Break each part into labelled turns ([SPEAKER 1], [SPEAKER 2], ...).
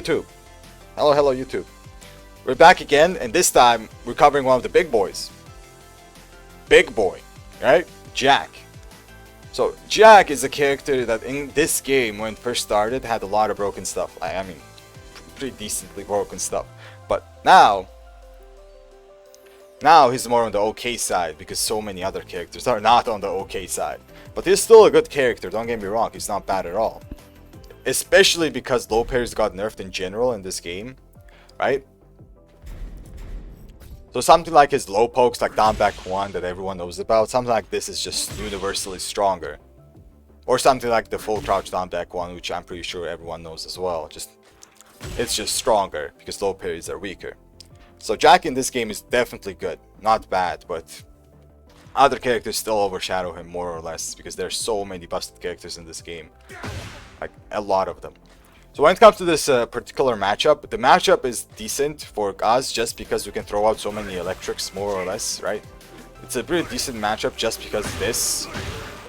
[SPEAKER 1] YouTube. Hello, hello, YouTube. We're back again, and this time we're covering one of the big boys. Big boy, right? Jack. So, Jack is a character that in this game, when it first started, had a lot of broken stuff. I mean, pretty decently broken stuff. But now he's more on the okay side, because so many other characters are not on the okay side. But he's still a good character, don't get me wrong, he's not bad at all. Especially because low pairs got nerfed in general in this game, right? So something like his low pokes, like down back 1 that everyone knows about, something like this is just universally stronger. Or something like the full crouch down back 1, which I'm pretty sure everyone knows as well. It's just stronger, because low parries are weaker. So Jack in this game is definitely good, not bad, but other characters still overshadow him more or less, because there's so many busted characters in this game. Like, a lot of them. So when it comes to this particular matchup, the matchup is decent for us just because we can throw out so many electrics, more or less, right? It's a pretty decent matchup just because this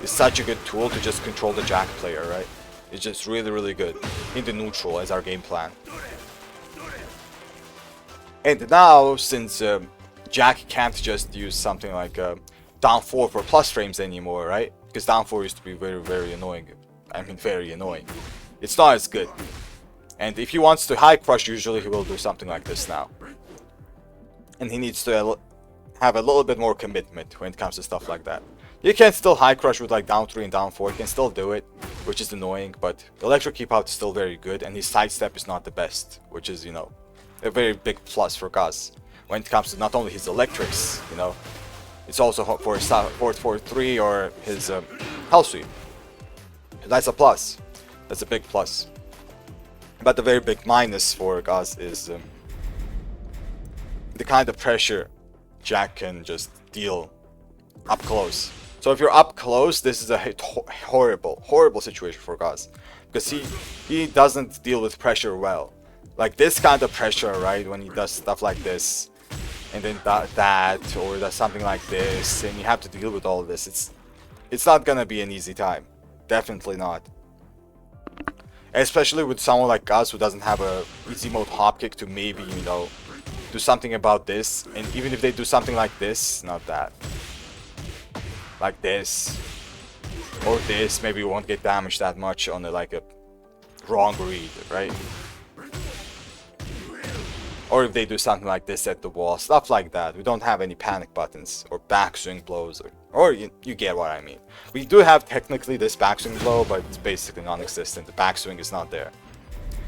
[SPEAKER 1] is such a good tool to just control the Jack player, right? It's just really, really good into neutral as our game plan. And now, since Jack can't just use something like down 4 for plus frames anymore, right? Because down 4 used to be very, very annoying. I mean, very annoying. It's not as good. And if he wants to high crush, usually he will do something like this now. And he needs to have a little bit more commitment when it comes to stuff like that. You can still high crush with like down 3 and down 4, you can still do it, which is annoying, but the electric keep out is still very good, and his sidestep is not the best, which is, you know, a very big plus for Kaz. When it comes to not only his electrics, you know, it's also for his 4-4-3 or his hell sweep. That's a plus. That's a big plus. But the very big minus for Kaz is the kind of pressure Jack can just deal up close. So if you're up close, this is a horrible situation for Kaz, because he doesn't deal with pressure well. Like this kind of pressure, right? When he does stuff like this, and then that, or does something like this, and you have to deal with all of this. It's not gonna be an easy time. Definitely not. Especially with someone like us who doesn't have a easy mode hop kick to maybe, you know, do something about this. And even if they do something like this, not that. Like this. Or this, maybe we won't get damaged that much on like a wrong read, right? Or if they do something like this at the wall, stuff like that. We don't have any panic buttons or backswing blows, or you get what I mean. We do have technically this backswing blow, but it's basically non-existent. The backswing is not there.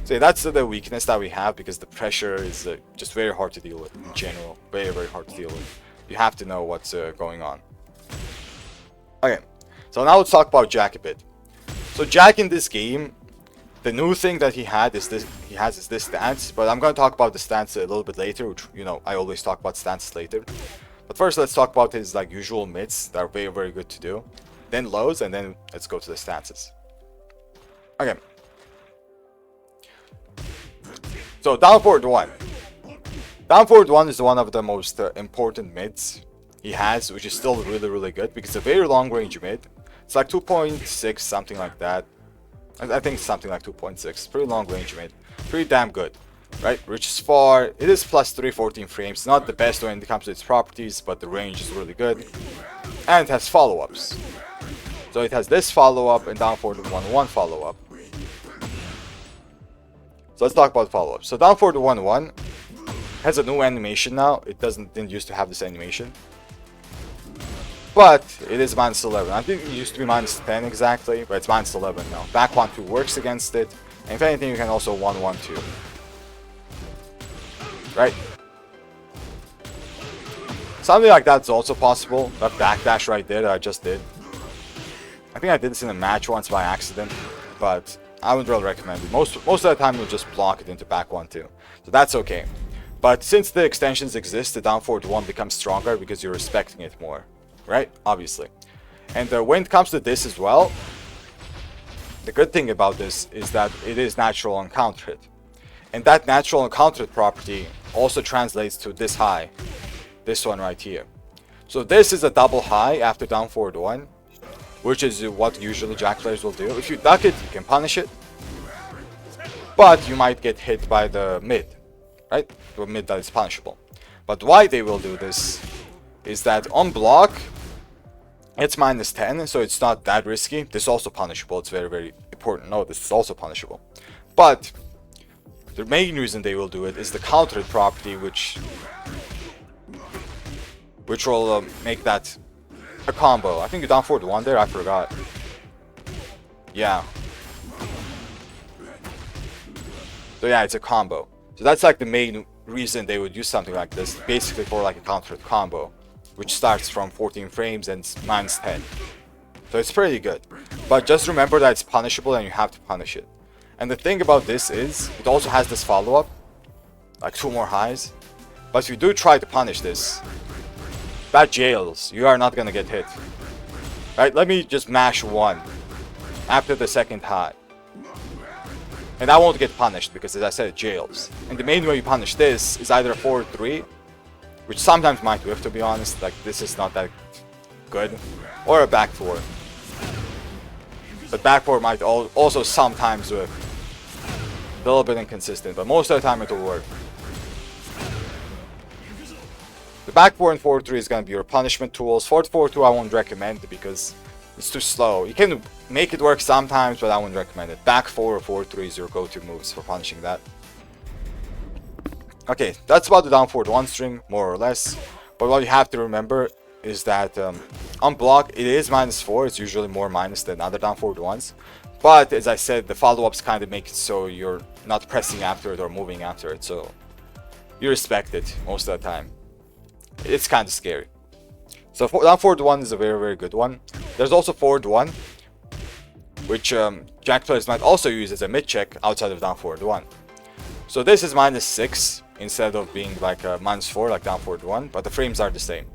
[SPEAKER 1] So that's the weakness that we have, because the pressure is just very hard to deal with in general. Very, very hard to deal with. You have to know what's going on. Okay, so now let's talk about Jack a bit. So Jack in this game, the new thing that he has is this stance, but I'm going to talk about the stance a little bit later, which, you know, I always talk about stances later. But first, let's talk about his like usual mids that are very, very good to do. Then lows, and then let's go to the stances. Okay. So down forward 1. Down forward 1 is one of the most important mids he has, which is still really, really good, because it's a very long range mid. It's like 2.6, something like that. I think something like 2.6. Pretty long range mid. Pretty damn good. Right? Reaches far. It is plus 314 frames. Not the best when it comes to its properties, but the range is really good. And it has follow-ups. So it has this follow-up and down forward 1-1 follow-up. So let's talk about follow-ups. So down forward 1-1 has a new animation now. It didn't used to have this animation. But it is minus 11. I think it used to be minus 10 exactly, but it's minus 11 now. Back 1-2 works against it. And if anything, you can also 1-1-2. Right? Something like that's also possible. That backdash right there that I just did. I think I did this in a match once by accident, but I wouldn't really recommend it. Most of the time, you'll just block it into back 1-2. So that's okay. But since the extensions exist, the down forward 1 becomes stronger because you're respecting it more. Right? Obviously. And when it comes to this as well, the good thing about this is that it is natural on counter hit. And that natural and counter hit property also translates to this high. This one right here. So this is a double high after down forward 1, which is what usually Jack players will do. If you duck it, you can punish it. but you might get hit by the mid, right? The mid that is punishable. But why they will do this is that on block, it's -10, so it's not that risky. This is also punishable. It's very, very important. No, this is also punishable. But the main reason they will do it is the countered property, which will make that a combo. I think you down forward 1 there. I forgot. Yeah. So yeah, it's a combo. So that's like the main reason they would use something like this, basically for like a countered combo, which starts from 14 frames and it's -10. So it's pretty good. But just remember that it's punishable and you have to punish it. And the thing about this is, it also has this follow-up, like 2 more highs. But if you do try to punish this, that jails. You are not gonna get hit. Right, let me just mash 1 after the second high. And I won't get punished because, as I said, it jails. And the main way you punish this is either a forward 3, which sometimes might whiff, to be honest, like this is not that good, or a back 4. But back 4 might also sometimes whiff. A little bit inconsistent, but most of the time it will work. The back 4 and forward 3 is going to be your punishment tools. Forward 4-2 I won't recommend because it's too slow. You can make it work sometimes, but I wouldn't recommend it. Back 4 or forward 3 is your go-to moves for punishing that. Okay, that's about the down forward 1 string, more or less. But what you have to remember is that on block, it is -4. It's usually more minus than other down forward ones. But as I said, the follow-ups kind of make it so you're not pressing after it or moving after it. So you respect it most of the time. It's kind of scary. So down forward 1 is a very, very good one. There's also forward 1, which Jack players might also use as a mid check outside of down forward 1. So this is -6 instead of being like a -4 like down forward 1, but the frames are the same.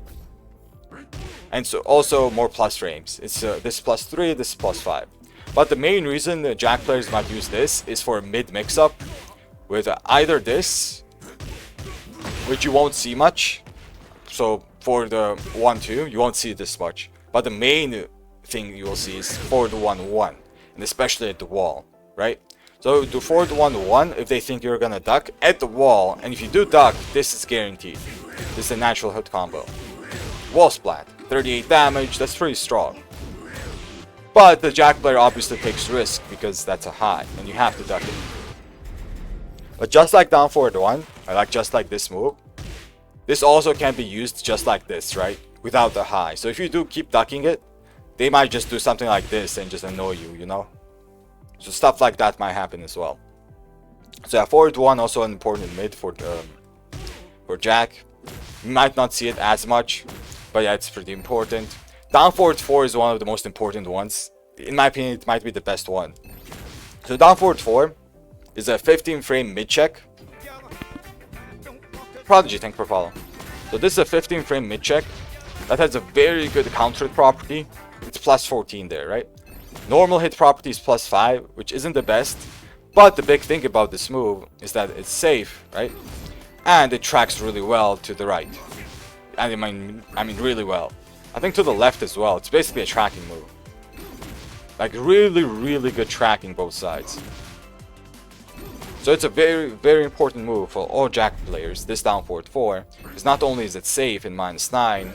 [SPEAKER 1] And so also more plus frames. It's this +3, this +5. But the main reason the Jack players might use this is for a mid mix-up with either this, which you won't see much. So for the 1-2, you won't see this much. But the main thing you will see is forward 1-1, and especially at the wall, right? So do forward 1-1 if they think you're gonna duck at the wall, and if you do duck, this is guaranteed. This is a natural hit combo. Wall splat, 38 damage, that's pretty strong. But the Jack player obviously takes risk because that's a high, and you have to duck it. But just like down forward 1, or like just like this move, this also can be used just like this, right? Without the high. So if you do keep ducking it, they might just do something like this and just annoy you, you know? So stuff like that might happen as well. So yeah, forward 1 also an important mid for Jack. You might not see it as much, but yeah, it's pretty important. Down forward 4 is one of the most important ones. In my opinion, it might be the best one. So down forward 4 is a 15 frame mid check. Prodigy, thank you for follow. So this is a 15 frame mid check that has a very good counter property. It's +14 there, right? Normal hit property is +5, which isn't the best. But the big thing about this move is that it's safe, right? And it tracks really well to the right. And I mean really well. I think to the left as well. It's basically a tracking move. Like really, really good tracking both sides. So it's a very, very important move for all Jack players, this down forward 4. Because not only is it safe in -9,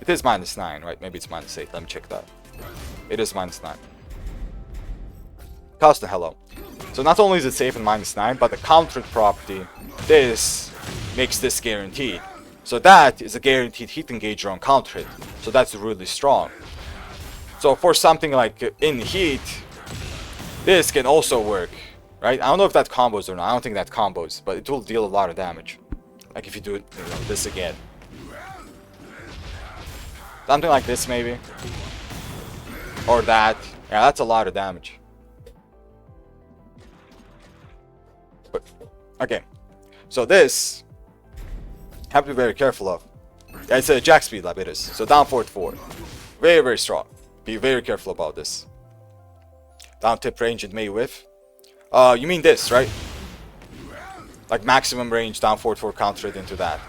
[SPEAKER 1] it is -9, right? Maybe it's -8, let me check that. It is -9. Constant hello. So not only is it safe in -9, but the countered property, this makes this guaranteed. So that is a guaranteed heat engager on counter hit. So that's really strong. So for something like in heat, this can also work, right? I don't know if that combos or not. I don't think that combos, but it will deal a lot of damage. Like if you do this again. Something like this maybe. Or that. Yeah, that's a lot of damage. But, okay. So this, have to be very careful of. Yeah, it's a Jack speed lab, it is. So down forward 4. Very, very strong. Be very careful about this. Down tip range, it may whiff. You mean this, right? Like maximum range, down forward 4 counter it into that.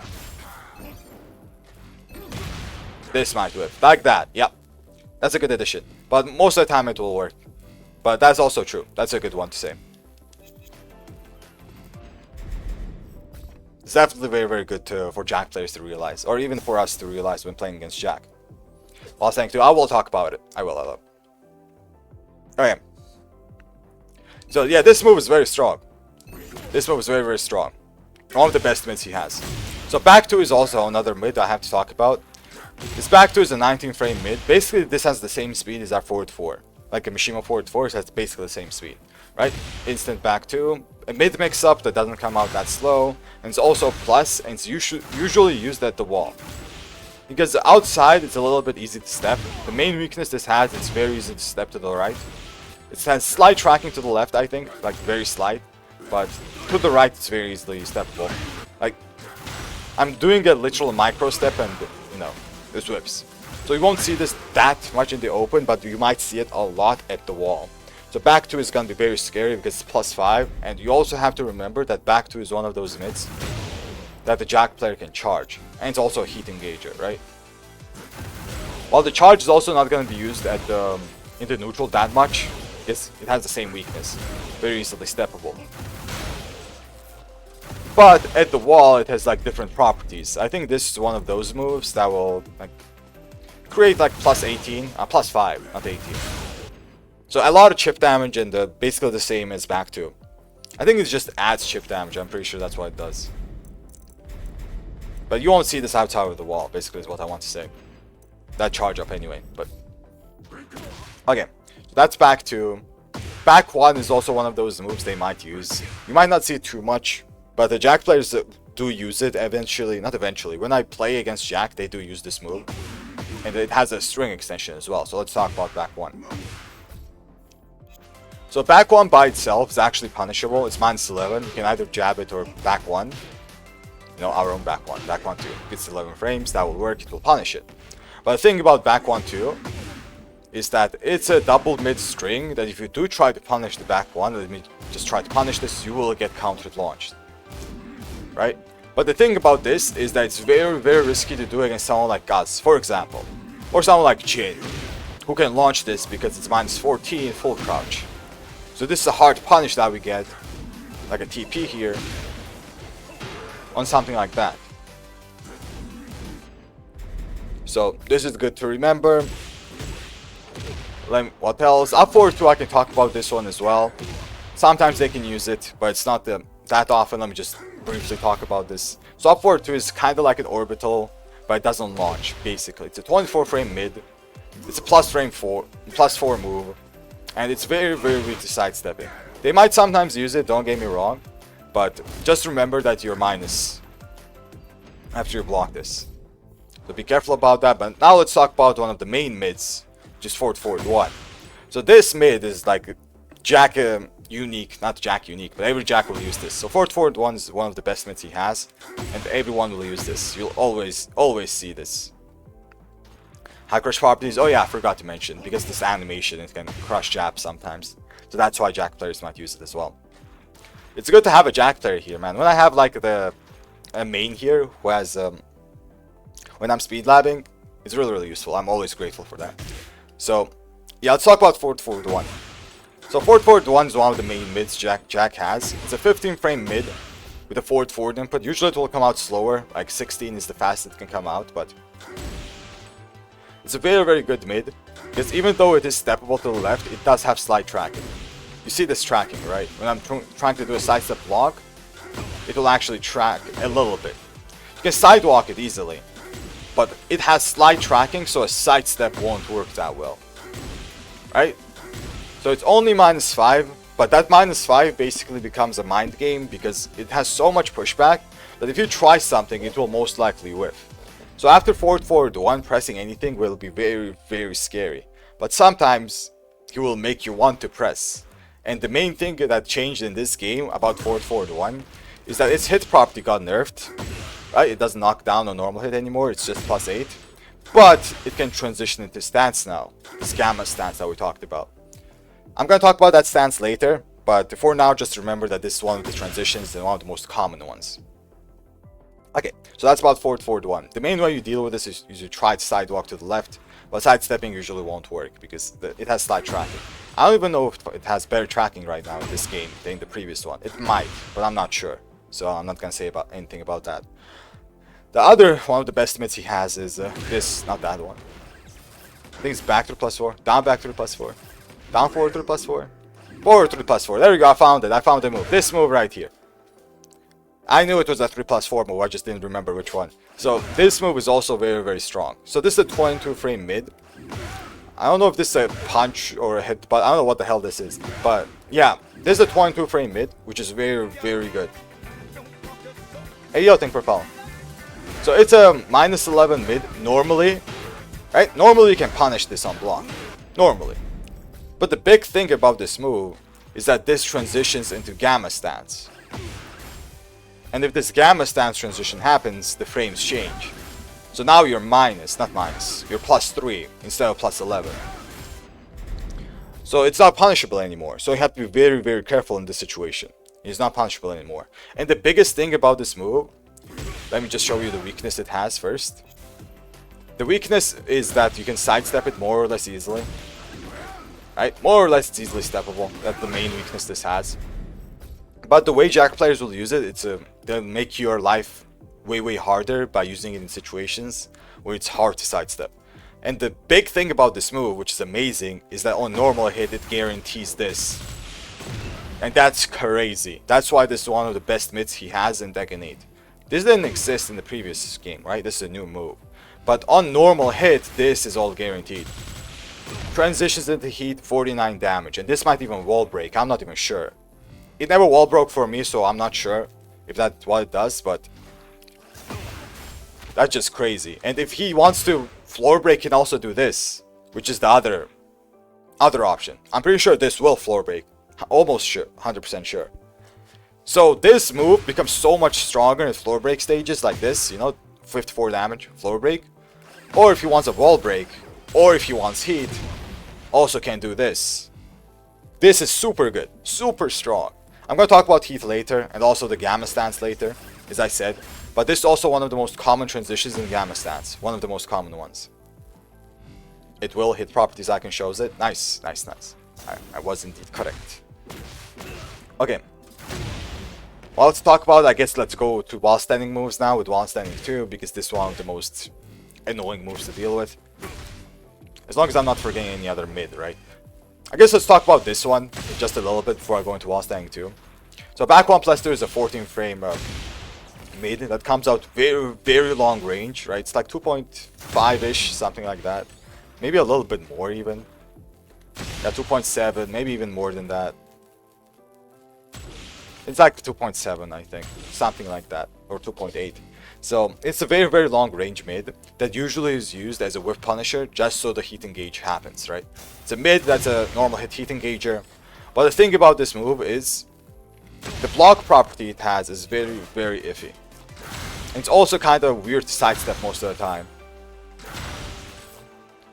[SPEAKER 1] This might whiff. Like that, yep. That's a good addition. But most of the time it will work. But that's also true. That's a good one to say. It's definitely very, very good for Jack players to realize, or even for us to realize when playing against Jack. While saying too, I will talk about it. I will. Okay. So yeah, this move is very strong. This move is very, very strong. One of the best mids he has. So back 2 is also another mid I have to talk about. This back 2 is a 19 frame mid. Basically, this has the same speed as our forward 4. Like a Mishima forward 4, it has basically the same speed. Right? Instant back 2. A mid mix up that doesn't come out that slow. And it's also plus, and it's usually used at the wall. Because outside, it's a little bit easy to step. The main weakness this has, it's very easy to step to the right. It has slight tracking to the left, I think. Like, very slight. But to the right, it's very easily steppable. Like, I'm doing a literal micro step and, you know, this whips. So you won't see this that much in the open, but you might see it a lot at the wall. So back 2 is going to be very scary because it's +5. And you also have to remember that back 2 is one of those mids that the Jack player can charge. And it's also a heat engager, right? While the charge is also not going to be used at the, in the neutral that much, because it has the same weakness. Very easily steppable. But at the wall, it has like different properties. I think this is one of those moves that will like create like +18, +5, not 18. So a lot of chip damage and basically the same as back 2. I think it just adds chip damage. I'm pretty sure that's what it does. But you won't see this outside of the wall, basically is what I want to say. That charge up anyway, but... Okay, so that's back 2. Back 1 is also one of those moves they might use. You might not see it too much, but the Jack players do use it eventually. Not eventually. When I play against Jack, they do use this move. And it has a string extension as well. So let's talk about back 1. So back 1 by itself is actually punishable. It's -11. You can either jab it or back 1. You know, our own back 1. Back 1 2. It's 11 frames. That will work. It will punish it. But the thing about back 1 2 is that it's a double mid string that if you do try to punish the back 1, let me just try to punish this, you will get countered launched. Right? But the thing about this is that it's very, very risky to do against someone like Gus, for example. Or someone like Jin, who can launch this because it's -14 full crouch. So this is a hard punish that we get, like a TP here, on something like that. So this is good to remember. What else? Up forward 2, I can talk about this one as well. Sometimes they can use it, but it's not that often. Let me just briefly talk about this. So up forward 2 is kind of like an orbital, but it doesn't launch, basically. It's a 24 frame mid. It's a +4 move. And it's very, very weak to sidestepping. They might sometimes use it, don't get me wrong. But just remember that you're minus after you block this. So be careful about that. But now let's talk about one of the main mids, just forward 1. So this mid is like Jack unique, not Jack unique, but every Jack will use this. So forward 1 is one of the best mids he has, and everyone will use this. You'll always see this. High crush properties. Oh yeah, I forgot to mention, because this animation, it can crush jabs sometimes. So that's why Jack players might use it as well. It's good to have a Jack player here, man. When I have like a main here who has when I'm speed labbing, it's really, really useful. I'm always grateful for that. So yeah, let's talk about forward 1. So forward 1 is one of the main mids Jack has. It's a 15 frame mid with a forward input. Usually it will come out slower, like 16 is the fastest it can come out, but it's a very, very good mid, because even though it is steppable to the left, it does have slight tracking. You see this tracking, right? When I'm trying to do a sidestep block, it will actually track a little bit. You can sidewalk it easily, but it has slight tracking, so a sidestep won't work that well. Right? So it's only -5, but that -5 basically becomes a mind game because it has so much pushback that if you try something, it will most likely whiff. So after forward 1, pressing anything will be very, very scary. But sometimes he will make you want to press. And the main thing that changed in this game about forward 1 is that its hit property got nerfed. Right? It doesn't knock down a normal hit anymore, it's just +8. But it can transition into stance now. This gamma stance that we talked about. I'm going to talk about that stance later, but for now just remember that this is one of the transitions and one of the most common ones. Okay, so that's about forward 1. The main way you deal with this is you try to sidewalk to the left, but sidestepping usually won't work because it has slight tracking. I don't even know if it has better tracking right now in this game than the previous one. It might, but I'm not sure. so I'm not gonna say about anything about that. The other one of the best mids he has is this, not that one. I think it's back to the +4, down back to the +4, down forward to the +4, forward to the +4. There we go, I found it. I found the move. This move right here. I knew it was a 3+4 move, I just didn't remember which one. So this move is also very, very strong. So this is a 22 frame mid. I don't know if this is a punch or a hit, but I don't know what the hell this is. But yeah, this is a 22 frame mid, which is very, very good. Hey, yo, thank Propel. So it's a -11 mid normally, right? Normally you can punish this on block, normally. But the big thing about this move is that this transitions into gamma stance. And if this gamma stance transition happens, the frames change. So now you're you're +3 instead of +11. So it's not punishable anymore. So you have to be very, very careful in this situation. It's not punishable anymore. And the biggest thing about this move, let me just show you the weakness it has first. The weakness is that you can sidestep it more or less easily. Right? More or less it's easily steppable. That's the main weakness this has. But the way Jack players will use it, they'll make your life way, way harder by using it in situations where it's hard to sidestep. And the big thing about this move, which is amazing, is that on normal hit it guarantees this. And that's crazy. That's why this is one of the best mids he has in Tekken 8. This didn't exist in the previous game, right? This is a new move. But on normal hit, this is all guaranteed. Transitions into heat, 49 damage. And this might even wall break, I'm not even sure. It never wall broke for me, so I'm not sure if that's what it does, but that's just crazy. And if he wants to floor break, he can also do this, which is the other option. I'm pretty sure this will floor break. Almost sure, 100% sure. So this move becomes so much stronger in floor break stages like this, you know, 54 damage, floor break. Or if he wants a wall break, or if he wants heat, also can do this. This is super good, super strong. I'm going to talk about heat later, and also the gamma stance later, as I said. But this is also one of the most common transitions in gamma stance, one of the most common ones. It will hit properties icon shows it. Nice, nice, nice. I was indeed correct. Okay. Well, let's talk about, I guess let's go to wall standing moves now with wall standing 2, because this is one of the most annoying moves to deal with. As long as I'm not forgetting any other mid, right? I guess let's talk about this one just a little bit before I go into wall standing 2. So back 1+2 is a 14 frame mid that comes out very, very long range, right? It's like 2.5-ish, something like that. Maybe a little bit more even. Yeah, 2.7, maybe even more than that. It's like 2.7, I think. Something like that. Or 2.8. So it's a very, very long range mid that usually is used as a whiff punisher just so the heat engage happens, right? It's a mid that's a normal heat engager. But the thing about this move is the block property it has is very, very iffy. And it's also kind of weird to sidestep most of the time.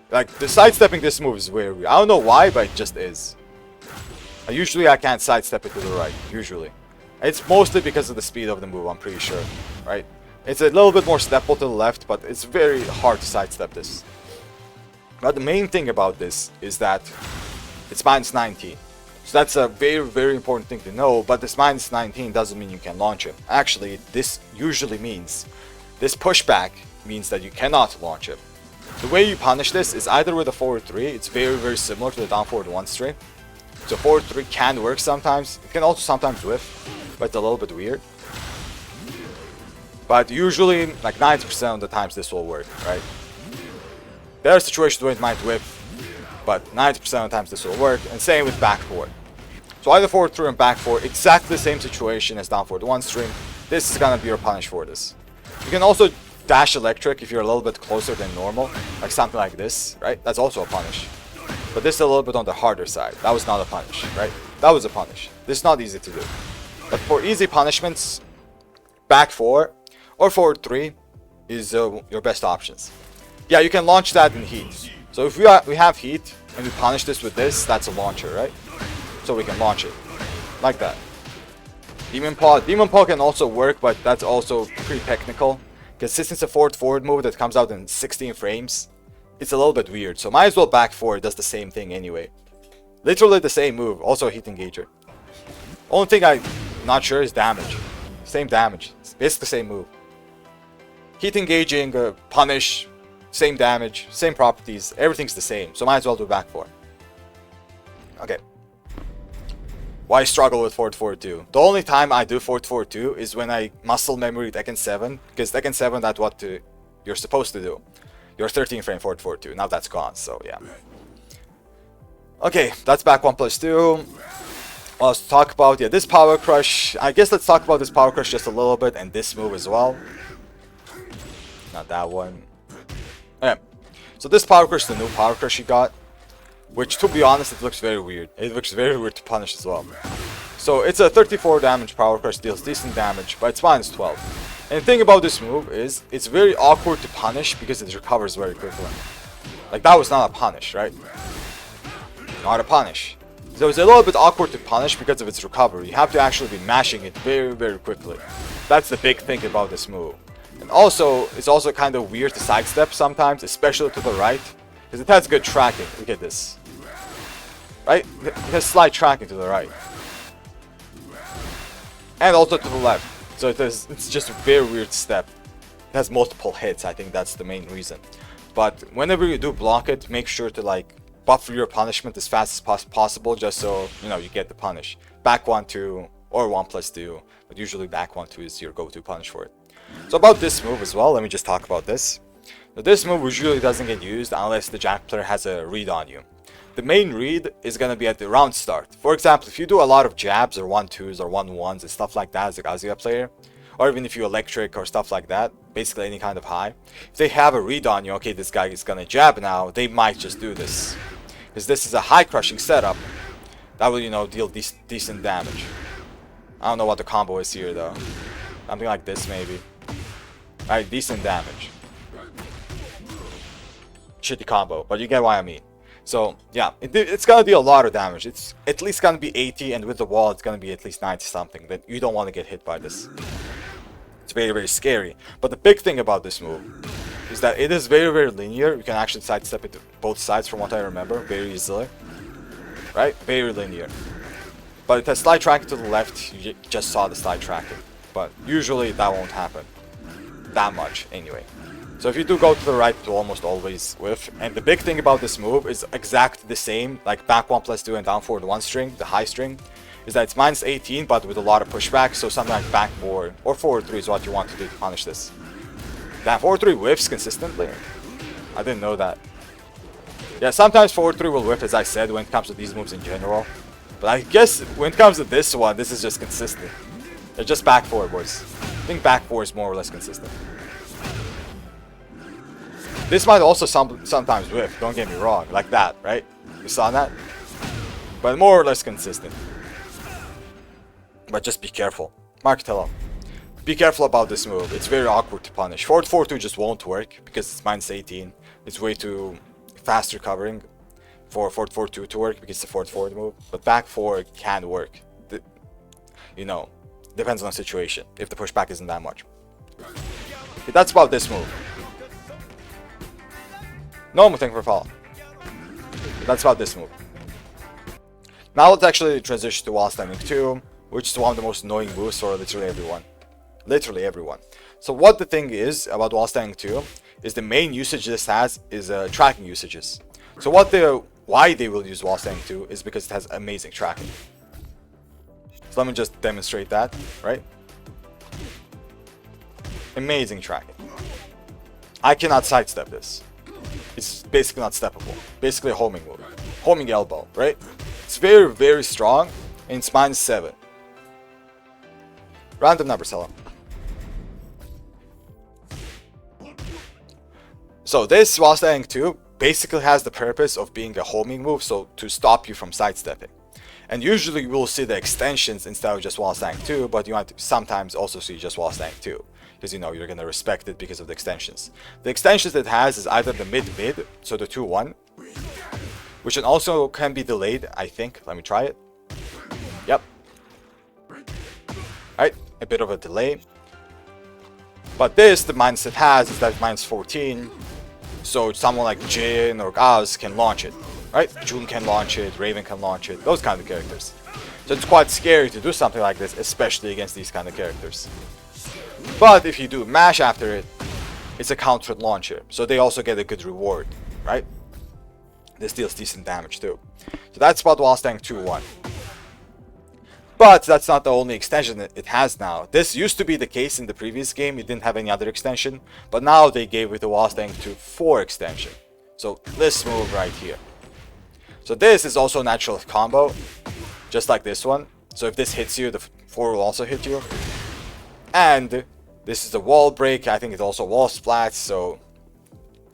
[SPEAKER 1] Like, the sidestepping this move is very weird. I don't know why, but it just is. Usually I can't sidestep it to the right, usually. It's mostly because of the speed of the move, I'm pretty sure, right? It's a little bit more steppable to the left, but it's very hard to sidestep this. But the main thing about this is that it's -19. So that's a very, very important thing to know, but this -19 doesn't mean you can launch it. Actually, this usually means, this pushback means that you cannot launch it. The way you punish this is either with a forward 3, it's very, very similar to the down forward 1 string. So forward 3 can work sometimes, it can also sometimes whiff, but it's a little bit weird. But usually, like 90% of the times this will work, right? There are situations where it might whip, but 90% of the times this will work, and same with back 4. So either forward 3 and back 4, exactly the same situation as down forward 1 string. This is gonna be your punish for this. You can also dash electric if you're a little bit closer than normal, like something like this, right? That's also a punish. But this is a little bit on the harder side. That was not a punish, right? That was a punish. This is not easy to do. But for easy punishments, back 4 or forward 3 is your best options. Yeah, you can launch that in heat. So if we have heat and we punish this with this, that's a launcher, right? So we can launch it like that. Demon Paw can also work, but that's also pretty technical. Because since it's a forward move that comes out in 16 frames, it's a little bit weird. So might as well back 4 does the same thing anyway. Literally the same move, also a heat engager. Only thing I'm not sure is damage. Same damage. It's basically the same move. Heat engaging, punish, same damage, same properties, everything's the same. So might as well do back 4. Okay. Why struggle with forward forward 2? The only time I do forward forward 2 is when I muscle memory Tekken 7, because Tekken 7 that's what you're supposed to do. Your 13 frame forward forward 2. Now that's gone, so yeah. Okay, that's back 1 plus 2. Let's talk about this power crush. I guess let's talk about this power crush just a little bit and this move as well. Not that one. Okay, so this power crush is the new power crush you got, which to be honest it looks very weird. It looks very weird to punish as well. So it's a 34 damage power crush, deals decent damage, but it's minus 12. And the thing about this move is it's very awkward to punish because it recovers very quickly. Like that was not a punish, right? Not a punish. So it's a little bit awkward to punish because of its recovery. You have to actually be mashing it very, very quickly. That's the big thing about this move. And also, it's also kind of weird to sidestep sometimes, especially to the right, because it has good tracking. Look at this. Right? It has slight tracking to the right. And also to the left. So it's just a very weird step. It has multiple hits, I think that's the main reason. But whenever you do block it, make sure to like buffer your punishment as fast as possible, just so you get the punish. Back 1-2 or 1 plus 2, but usually back 1-2 is your go-to punish for it. So about this move as well, let me just talk about this. Now, this move usually doesn't get used unless the Jack player has a read on you. The main read is gonna be at the round start. For example, if you do a lot of jabs or 1-2s or 1-1s and stuff like that as a Kazuya player, or even if you electric or stuff like that, basically any kind of high, if they have a read on you, okay, this guy is gonna jab now, they might just do this. Because this is a high crushing setup that will, deal decent damage. I don't know what the combo is here though. Something like this maybe. Alright, decent damage. Shitty combo, but you get what I mean. So yeah, it's gonna deal a lot of damage. It's at least gonna be 80, and with the wall it's gonna be at least 90 something. But you don't want to get hit by this. It's very, very scary. But the big thing about this move is that it is very, very linear. You can actually sidestep it to both sides from what I remember very easily. Right? Very linear. But it has slide tracking to the left. You just saw the slide tracking. But usually that won't happen that much anyway. So if you do go to the right, it will almost always whiff. And the big thing about this move is exactly the same, like back 1 plus 2 and down forward 1 string, the high string, is that it's minus 18 but with a lot of pushback, so something like back 4 or forward 3 is what you want to do to punish this. Damn, forward 3 whiffs consistently? I didn't know that. Yeah, sometimes forward 3 will whiff, as I said, when it comes to these moves in general. But I guess when it comes to this one, this is just consistent. They're just back 4, boys. I think back 4 is more or less consistent. This might also sometimes whiff, don't get me wrong, like that, right? You saw that? But more or less consistent. But just be careful. Markatello. Be careful about this move, it's very awkward to punish. Forward 4-2 just won't work, because it's minus 18. It's way too fast recovering for forward 4-2 to work, because it's a forward forward move. But back 4 can work. Depends on the situation, if the pushback isn't that much. Okay, that's about this move. Normal thing for follow. That's about this move. Now let's actually transition to wall standing 2, which is one of the most annoying moves for literally everyone. Literally everyone. So what the thing is about wall standing 2 is the main usage this has is tracking usages. So why they will use wall standing 2 is because it has amazing tracking. So let me just demonstrate that, right? Amazing tracking. I cannot sidestep this. It's basically not steppable. Basically a homing move. Homing elbow, right? It's very, very strong, and it's minus 7. Random numbers, hello. So this wall standing 2 basically has the purpose of being a homing move, so to stop you from sidestepping. And usually you will see the extensions instead of just wall standing 2, but you might sometimes also see just wall standing 2. Because you're gonna respect it because of the extensions. The extensions it has is either the mid-mid, so the 2-1, which also can be delayed, I think. Let me try it. Yep. Alright, a bit of a delay. But this, the minus it has is that minus 14, so someone like Jin or Gaz can launch it. Right? Jun can launch it, Raven can launch it, those kind of characters. So it's quite scary to do something like this, especially against these kind of characters. But if you do mash after it, it's a countered launcher, so they also get a good reward, right? This deals decent damage too. So that's about Wall Stang 2-1. But that's not the only extension it has now. This used to be the case in the previous game, it didn't have any other extension, but now they gave it the Wall Stang 2-4 extension. So this move right here. So this is also a natural combo, just like this one. So if this hits you, the 4 will also hit you. And this is a wall break, I think it's also wall splat, so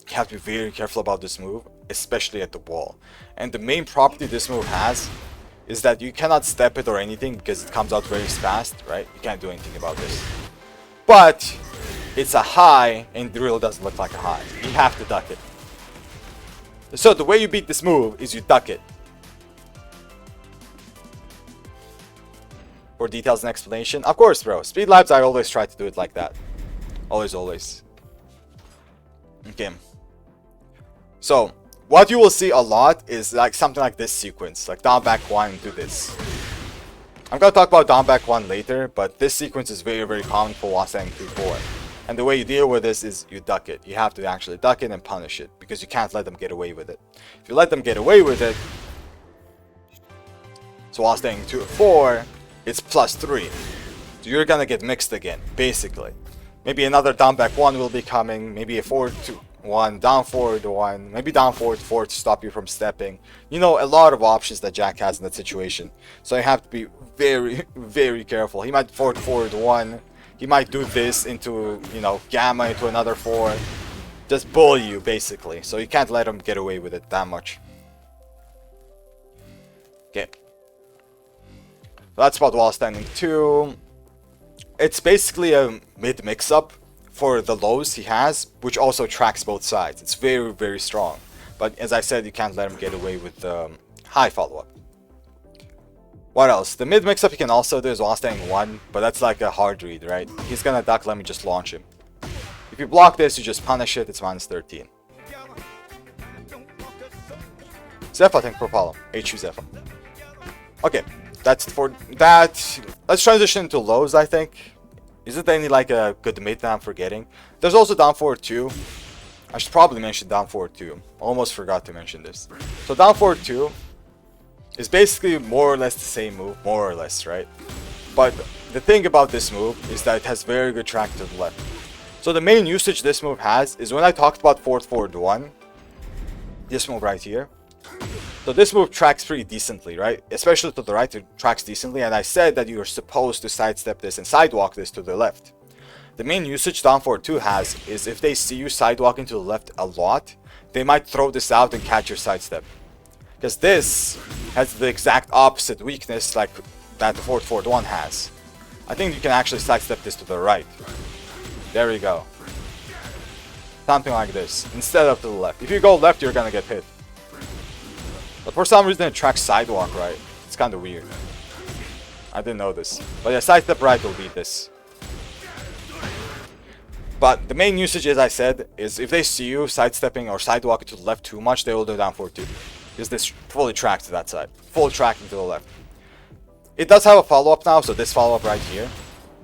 [SPEAKER 1] you have to be very careful about this move, especially at the wall. And the main property this move has is that you cannot step it or anything because it comes out very fast, right? You can't do anything about this. But it's a high and it really doesn't look like a high. You have to duck it. So the way you beat this move is you duck it. For details and explanation, of course, bro. Speed Labs, I always try to do it like that. Always. Okay. So what you will see a lot is like something like this sequence, like down back 1 and do this. I'm gonna talk about down back 1 later, but this sequence is very common for Wall Stang 2-4. And the way you deal with this is you duck it. You have to actually duck it and punish it, because you can't let them get away with it. If you let them get away with it, so Wall Stang 2-4, it's +3. So you're gonna get mixed again, basically. Maybe another down back 1 will be coming, maybe a forward 2-1, down forward 1, maybe down forward 4 to stop you from stepping. You know, a lot of options that Jack has in that situation. So you have to be very careful. He might forward 1. He might do this into, you know, gamma into another 4. Just bully you, basically. So you can't let him get away with it that much. Okay. That's about Wall Standing 2. It's basically a mid mix-up for the lows he has, which also tracks both sides. It's very strong. But as I said, you can't let him get away with the high follow-up. What else? The mid mix-up you can also do is Wall Stang 1, but that's like a hard read, right? He's gonna duck, let me just launch him. If you block this, you just punish it, it's -13. Zephyr, thank you for follow. HU Zephyr. Okay, that's for that. Let's transition to lows, I think. Is it any like a good mid that I'm forgetting? There's also down forward 2. I should probably mention down forward 2. Almost forgot to mention this. So down forward 2 is basically more or less the same move, more or less, right? But the thing about this move is that it has very good track to the left. So the main usage this move has is when I talked about forward 1, this move right here. So this move tracks pretty decently, right? Especially to the right, it tracks decently, and I said that you're supposed to sidestep this and sidewalk this to the left. The main usage down forward 2 has is if they see you sidewalking to the left a lot, they might throw this out and catch your sidestep. Because this has the exact opposite weakness like that the forward 1 has. I think you can actually sidestep this to the right. There we go. Something like this, instead of to the left. If you go left, you're gonna get hit. But for some reason it tracks sidewalk right. It's kind of weird. I didn't know this. But yeah, sidestep right will beat this. But the main usage, as I said, is if they see you sidestepping or sidewalking to the left too much, they will do down forward 2. Because this fully tracks to that side. Full tracking to the left. It does have a follow-up now, so this follow-up right here.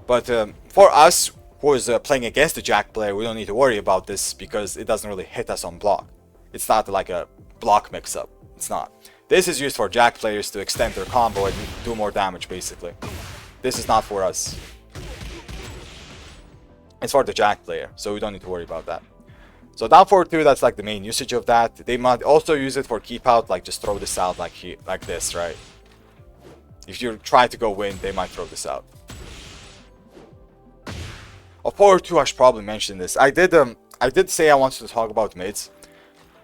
[SPEAKER 1] But for us, who is playing against the Jack player, we don't need to worry about this because it doesn't really hit us on block. It's not like a block mix-up. It's not. This is used for Jack players to extend their combo and do more damage, basically. This is not for us. It's for the Jack player, so we don't need to worry about that. So down forward 2, that's like the main usage of that. They might also use it for keep out, like just throw this out like this, right? If you try to go win, they might throw this out. Forward 2, I should probably mention this. I did say I wanted to talk about mids.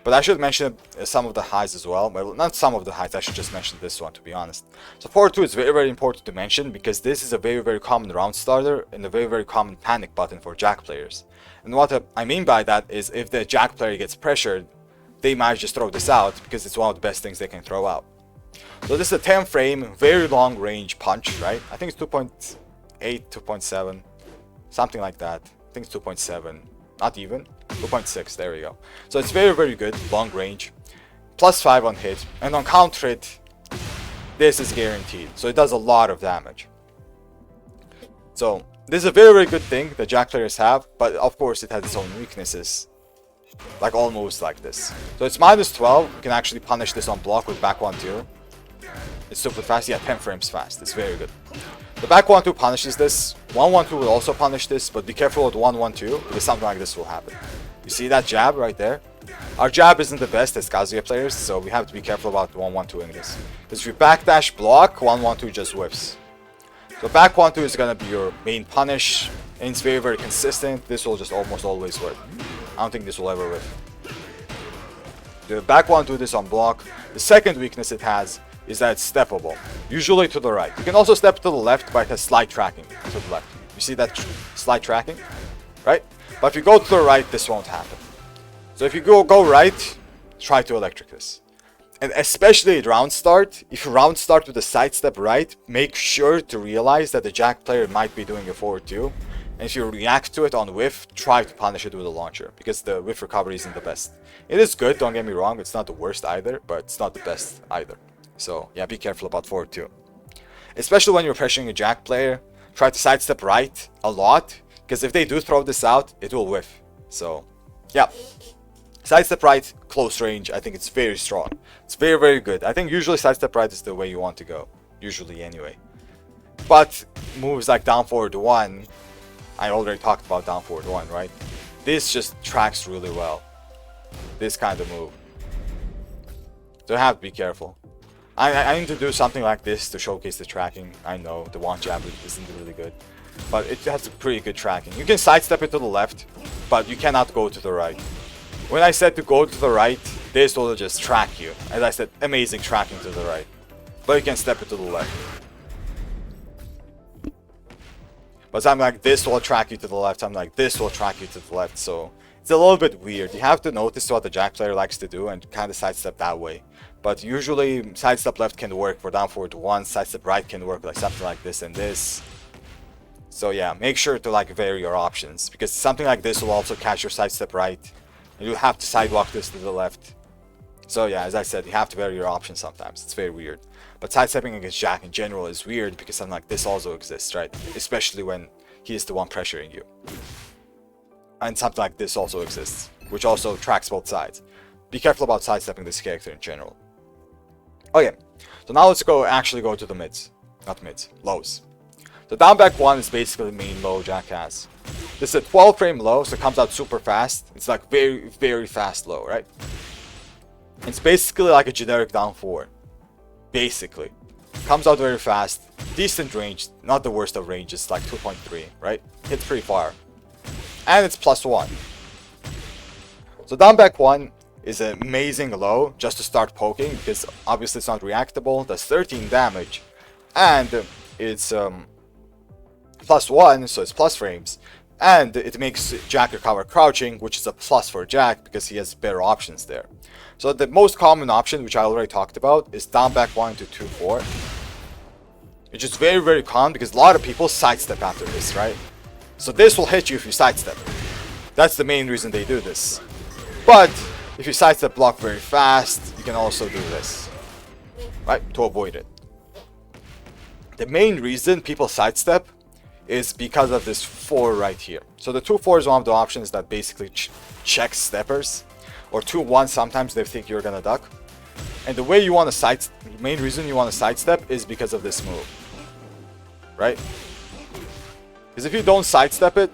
[SPEAKER 1] But I should mention some of the highs as well. Well, not some of the highs, I should just mention this one, to be honest. So forward 2 is very important to mention because this is a very common round starter and a very common panic button for Jack players. And what I mean by that is if the Jack player gets pressured, they might just throw this out because it's one of the best things they can throw out. So this is a 10 frame, very long range punch, right? I think it's 2.8, 2.7, something like that. I think it's 2.7, not even. 2.6, there we go. So it's very good, long range. +5 on hit, and on counter hit, this is guaranteed. So it does a lot of damage. So this is a very, very good thing that Jack players have, but of course it has its own weaknesses. Like all moves like this. So it's minus 12. You can actually punish this on block with back 1-2. It's super fast. Yeah, 10 frames fast. It's very good. The back 1-2 punishes this. 1-1-2 will also punish this, but be careful with 1-1-2 because something like this will happen. You see that jab right there? Our jab isn't the best as Kazuya players, so we have to be careful about 1-1-2ing this. Because if you backdash block, 1-1-2 just whiffs. So back 1-2 is gonna be your main punish, and it's very, very consistent. This will just almost always work. I don't think this will ever whiff. The back 1-2 this on block. The second weakness it has is that it's steppable, usually to the right. You can also step to the left, but it has slight tracking to the left. You see that slight tracking, right? But if you go to the right, this won't happen. So if you go right, try to electric this. And especially at round start, if you round start with a sidestep right, make sure to realize that the Jack player might be doing a forward 2. And if you react to it on whiff, try to punish it with a launcher, because the whiff recovery isn't the best. It is good, don't get me wrong, it's not the worst either, but it's not the best either. So yeah, be careful about forward 2. Especially when you're pressuring a Jack player, try to sidestep right a lot, because if they do throw this out, it will whiff. So yeah, sidestep right, close range, I think it's very strong. It's very, very good. I think usually sidestep right is the way you want to go, usually anyway. But moves like down forward 1, I already talked about down forward 1, right? This just tracks really well. This kind of move. So you have to be careful. I need to do something like this to showcase the tracking. I know the one jab isn't really good, but it has a pretty good tracking. You can sidestep it to the left, but you cannot go to the right. When I said to go to the right, this will just track you. As I said, amazing tracking to the right. But you can step it to the left. But something like this will track you to the left, something like this will track you to the left, so it's a little bit weird. You have to notice what the Jack player likes to do and kind of sidestep that way. But usually sidestep left can work for down forward 1, sidestep right can work like something like this and this. So yeah, make sure to like vary your options, because something like this will also catch your sidestep right. And you have to sidewalk this to the left. So yeah, as I said, you have to vary your options sometimes. It's very weird. But sidestepping against Jack in general is weird because something like this also exists, right? Especially when he is the one pressuring you. And something like this also exists, which also tracks both sides. Be careful about sidestepping this character in general. Okay, so now let's actually go to the mids. Not mids, lows. The down back 1 is basically the main low Jack has. This is a 12 frame low, so it comes out super fast. It's like very, very fast low, right? It's basically like a generic down 4. Basically. Comes out very fast. Decent range. Not the worst of range. It's like 2.3, right? Hits pretty far. And it's +1. So down back 1 is an amazing low just to start poking, because obviously it's not reactable. Does 13 damage. And it's +1, so it's plus frames. And it makes Jack recover crouching, which is a plus for Jack because he has better options there. So the most common option, which I already talked about, is down back 1 to 2-4. Which is very, very common because a lot of people sidestep after this, right? So this will hit you if you sidestep. That's the main reason they do this. But if you sidestep block very fast, you can also do this, right? To avoid it. The main reason people sidestep is because of this 4 right here. So the 2-4 is one of the options that basically checks steppers. Or 2-1, sometimes they think you're gonna duck. And the way you want to the main reason you want to sidestep is because of this move. Right? Because if you don't sidestep it,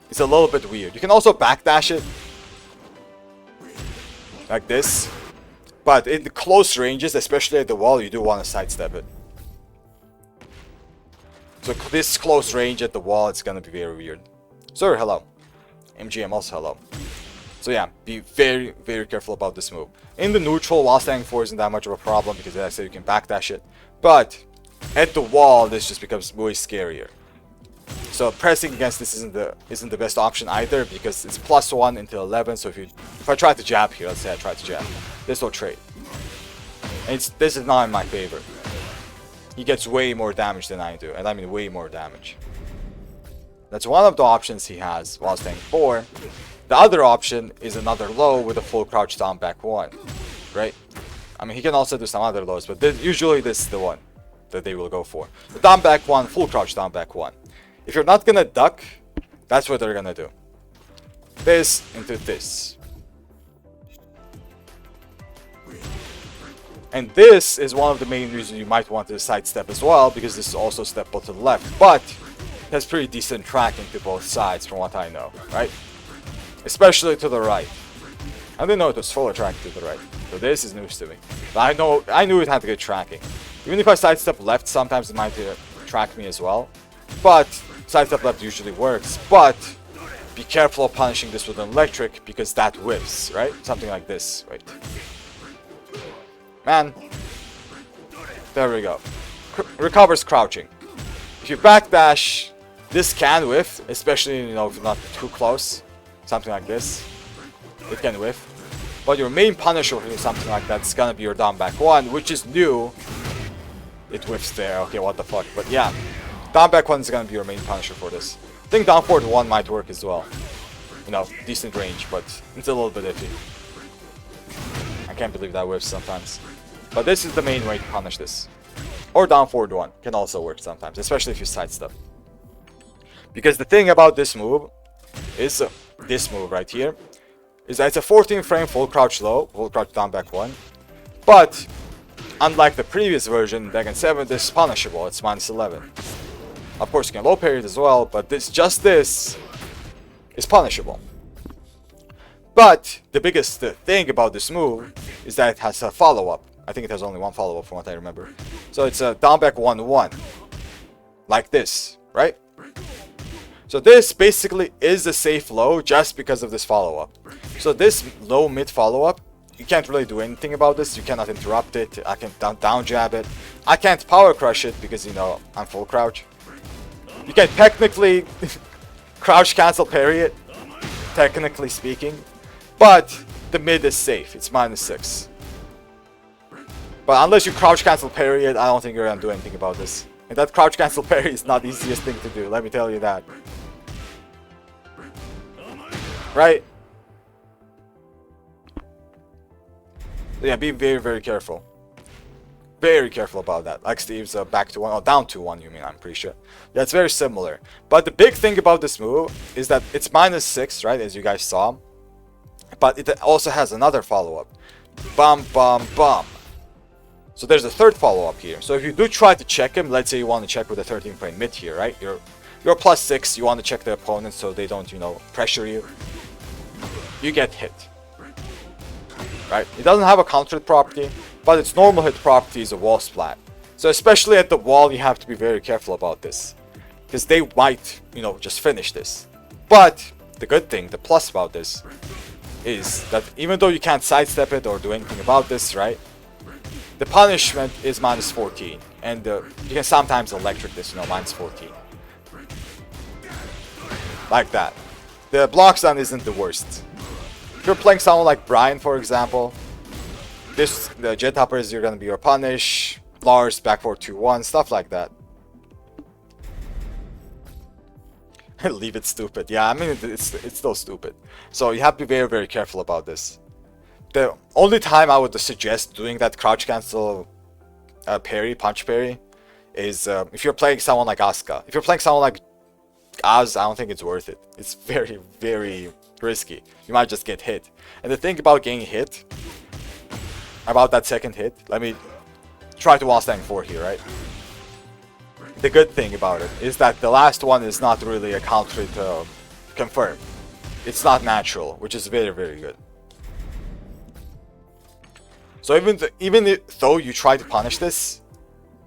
[SPEAKER 1] it's a little bit weird. You can also backdash it. Like this. But in the close ranges, especially at the wall, you do want to sidestep it. So this close range at the wall, it's gonna be very weird. Sorry, hello. MGM also hello. So yeah, be very, very careful about this move. In the neutral, while standing 4 isn't that much of a problem because as I said, you can backdash it. But at the wall, this just becomes way scarier. So pressing against this isn't the best option either because it's +1 until 11. So if I try to jab here, let's say I try to jab, this will trade. And this is not in my favor. He gets way more damage than I do, and I mean way more damage. That's one of the options he has while staying 4. The other option is another low with a full crouch down back 1, right? I mean, he can also do some other lows, but usually this is the one that they will go for. The down back 1, full crouch down back 1. If you're not gonna duck, that's what they're gonna do. This into this. And this is one of the main reasons you might want to sidestep as well, because this is also steppable to the left, but it has pretty decent tracking to both sides from what I know, right? Especially to the right. I didn't know it was full tracking to the right, so this is news to me. But I knew it had good tracking. Even if I sidestep left, sometimes it might track me as well. But sidestep left usually works, but be careful of punishing this with an electric, because that whiffs, right? Something like this, right? Man. There we go. Recovers crouching. If you backdash, this can whiff, especially, you know, if you're not too close. Something like this. It can whiff. But your main punisher for something like that is gonna be your down back 1, which is new. It whiffs there. Okay, what the fuck. But yeah. Down back 1 is gonna be your main punisher for this. I think down forward 1 might work as well. You know, decent range, but it's a little bit iffy. I can't believe that whiffs sometimes. But this is the main way to punish this. Or down forward 1 can also work sometimes, especially if you sidestep. Because the thing about this move is this move right here is that it's a 14 frame full crouch low, full crouch down back 1. But unlike the previous version, Tekken 7, this is punishable. It's -11. Of course, you can low parry it as well, but this is punishable. But the biggest thing about this move is that it has a follow-up. I think it has only one follow-up from what I remember. So it's a down back 1-1. Like this, right? So this basically is a safe low just because of this follow-up. So this low mid follow-up, you can't really do anything about this. You cannot interrupt it. I can down jab it. I can't power crush it because, you know, I'm full crouch. You can technically crouch cancel parry it, technically speaking. But the mid is safe. It's -6. But unless you crouch cancel parry it, I don't think you're gonna do anything about this. And that crouch cancel parry is not the easiest thing to do, let me tell you that. Right? Yeah, be very, very careful. Very careful about that. Like Steve's back to 1, or down to 1, you mean, I'm pretty sure. Yeah, it's very similar. But the big thing about this move is that it's -6, right, as you guys saw. But it also has another follow-up. Bum, bum, bum. So there's a third follow-up here. So if you do try to check him, let's say you want to check with a 13 frame mid here, right? You're +6, you want to check the opponent so they don't, you know, pressure you. You get hit. Right? It doesn't have a counter hit property, but its normal hit property is a wall splat. So especially at the wall, you have to be very careful about this. Because they might, you know, just finish this. But the good thing, the plus about this, is that even though you can't sidestep it or do anything about this, right? The punishment is -14, and you can sometimes electric this, you know, -14. Like that. The block stun isn't the worst. If you're playing someone like Brian, for example, the jet hoppers, you're gonna be your punish, Lars, back 4-2-1, stuff like that. Leave it stupid. Yeah, I mean, it's still stupid. So you have to be very, very careful about this. The only time I would suggest doing that crouch cancel parry, punch parry, is if you're playing someone like Asuka. If you're playing someone like Az, I don't think it's worth it. It's very, very risky. You might just get hit. And the thing about getting hit, about that second hit, let me try to wall-stand 4 here, right? The good thing about it is that the last one is not really a counter to confirm. It's not natural, which is very, very good. So even though you try to punish this,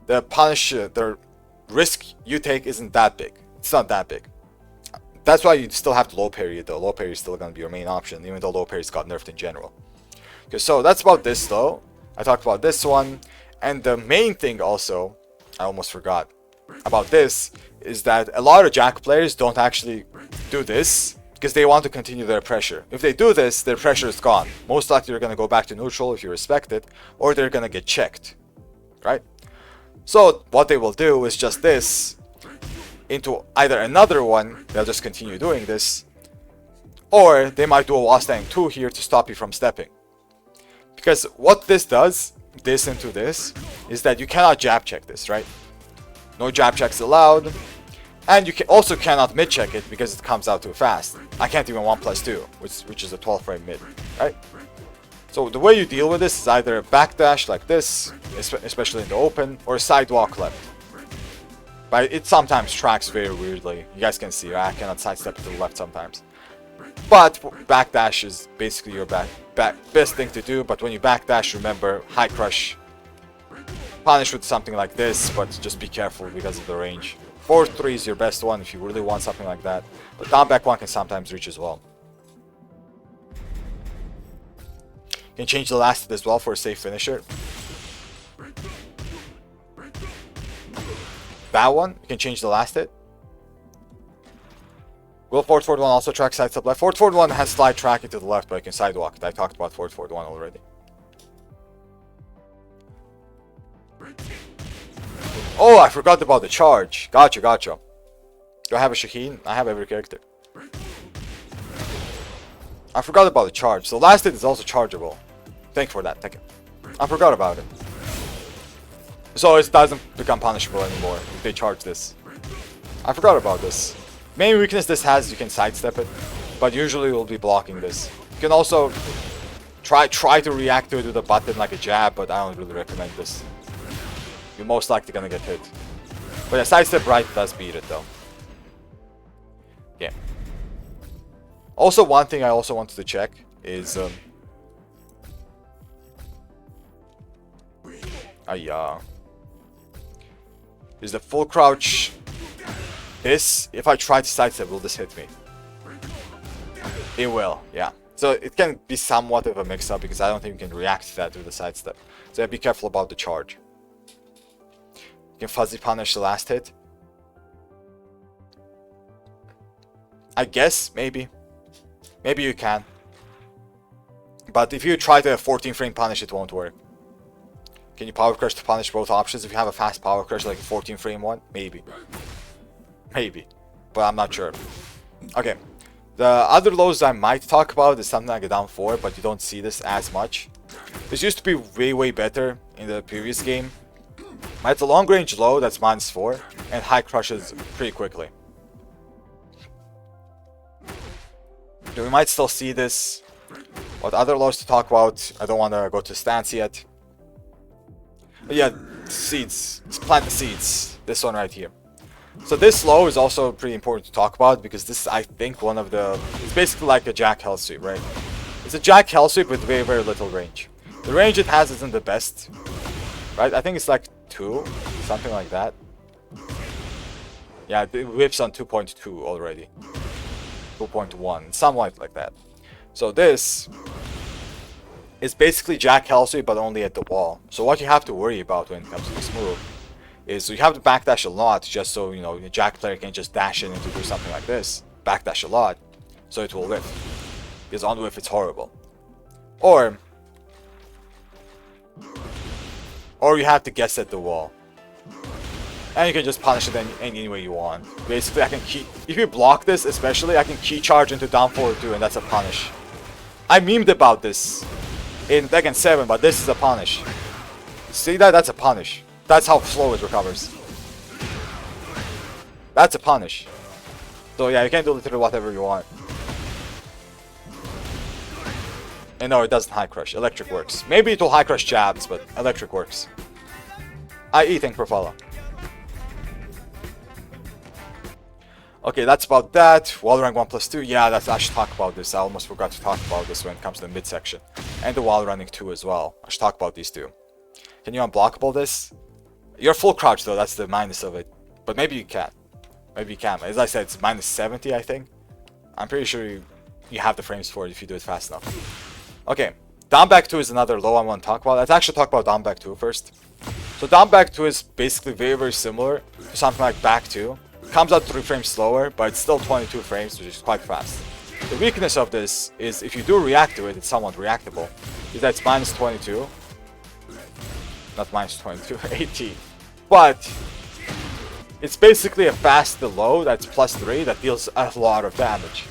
[SPEAKER 1] the risk you take isn't that big. It's not that big. That's why you still have to low parry it though. Low parry is still going to be your main option, even though low parry's got nerfed in general. Okay, so that's about this though. I talked about this one. And the main thing also, I almost forgot about this, is that a lot of Jack players don't actually do this because they want to continue their pressure. If they do this, their pressure is gone. Most likely they're going to go back to neutral if you respect it, or they're going to get checked, right? So what they will do is just this into either another one, they'll just continue doing this, or they might do a wall stand 2 here to stop you from stepping. Because what this does, this into this, is that you cannot jab check this, right? No jab checks allowed. And you also cannot mid check it because it comes out too fast. I can't even 1+2, which is a 12 frame mid, right? So the way you deal with this is either a backdash like this, especially in the open, or a sidewalk left. But it sometimes tracks very weirdly. You guys can see, I cannot sidestep to the left sometimes. But backdash is basically your best thing to do. But when you backdash, remember, high crush. Punish with something like this, but just be careful because of the range. 4-3 is your best one if you really want something like that. But down back one can sometimes reach as well. You can change the last hit as well for a safe finisher. That one, you can change the last hit. Will forward 1 also track side step left? Forward 1 has slide tracking to the left, but you can sidewalk it. I talked about forward 1 already. Oh, I forgot about the charge. Gotcha, gotcha. Do I have a Shaheen? I have every character. I forgot about the charge. So last hit is also chargeable. Thank you for that. Thank you. I forgot about it. So it doesn't become punishable anymore if they charge this. I forgot about this. Main weakness this has, you can sidestep it, but usually you'll be blocking this. You can also try to react to it with a button like a jab, but I don't really recommend this. You're most likely gonna get hit. But a sidestep right does beat it though. Yeah. Also, one thing I also wanted to check is is the full crouch. This, if I try to sidestep, will this hit me? It will, yeah. So it can be somewhat of a mix-up because I don't think you can react to that with the sidestep. So yeah, be careful about the charge. You can fuzzy punish the last hit. I guess, maybe. Maybe you can. But if you try to 14 frame punish, it won't work. Can you power crush to punish both options? If you have a fast power crush like a 14 frame one, maybe. Maybe. But I'm not sure. Okay. The other lows I might talk about is something like a down 4, but you don't see this as much. This used to be way better in the previous game. It's a long range low that's -4 and high crushes pretty quickly. We might still see this. What other lows to talk about? I don't want to go to stance yet. But yeah, seeds. Let's plant the seeds. This one right here. So this low is also pretty important to talk about because this is, I think, one of the... It's basically like a Jack Hell sweep, right? It's a Jack Hell sweep with very little range. The range it has isn't the best, right? I think it's like 2, something like that. Yeah, it whips on 2.2 already. 2.1, somewhat like that. So this is basically Jack Hell sweep, but only at the wall. So what you have to worry about when it comes to this move is you have to backdash a lot just so, you know, the Jack player can just dash in and do something like this. Backdash a lot, so it will whiff. Because on whiff it's horrible. Or you have to guess at the wall. And you can just punish it any way you want. Basically, I can key... If you block this, especially, I can key charge into down forward 2, and that's a punish. I memed about this in Tekken 7, but this is a punish. See that? That's a punish. That's how slow it recovers. That's a punish. So yeah, you can do literally whatever you want. And no, it doesn't high crush. Electric works. Maybe it will high crush jabs, but electric works. I.e. think Profala. Okay, that's about that. Wall rank 1+2. Yeah, I should talk about this. I almost forgot to talk about this when it comes to the mid section. And the wall running 2 as well. I should talk about these two. Can you unblockable this? You're full crouch though, that's the minus of it. But maybe you can. Maybe you can. As I said, it's -70, I think. I'm pretty sure you have the frames for it if you do it fast enough. Okay, down back 2 is another low I want to talk about. Let's actually talk about down back 2 first. So down back 2 is basically very similar to something like back 2. Comes out 3 frames slower, but it's still 22 frames, which is quite fast. The weakness of this is if you do react to it, it's somewhat reactable. Is that it's -22. Not -22, 18. But it's basically a fast low that's +3 that deals a lot of damage.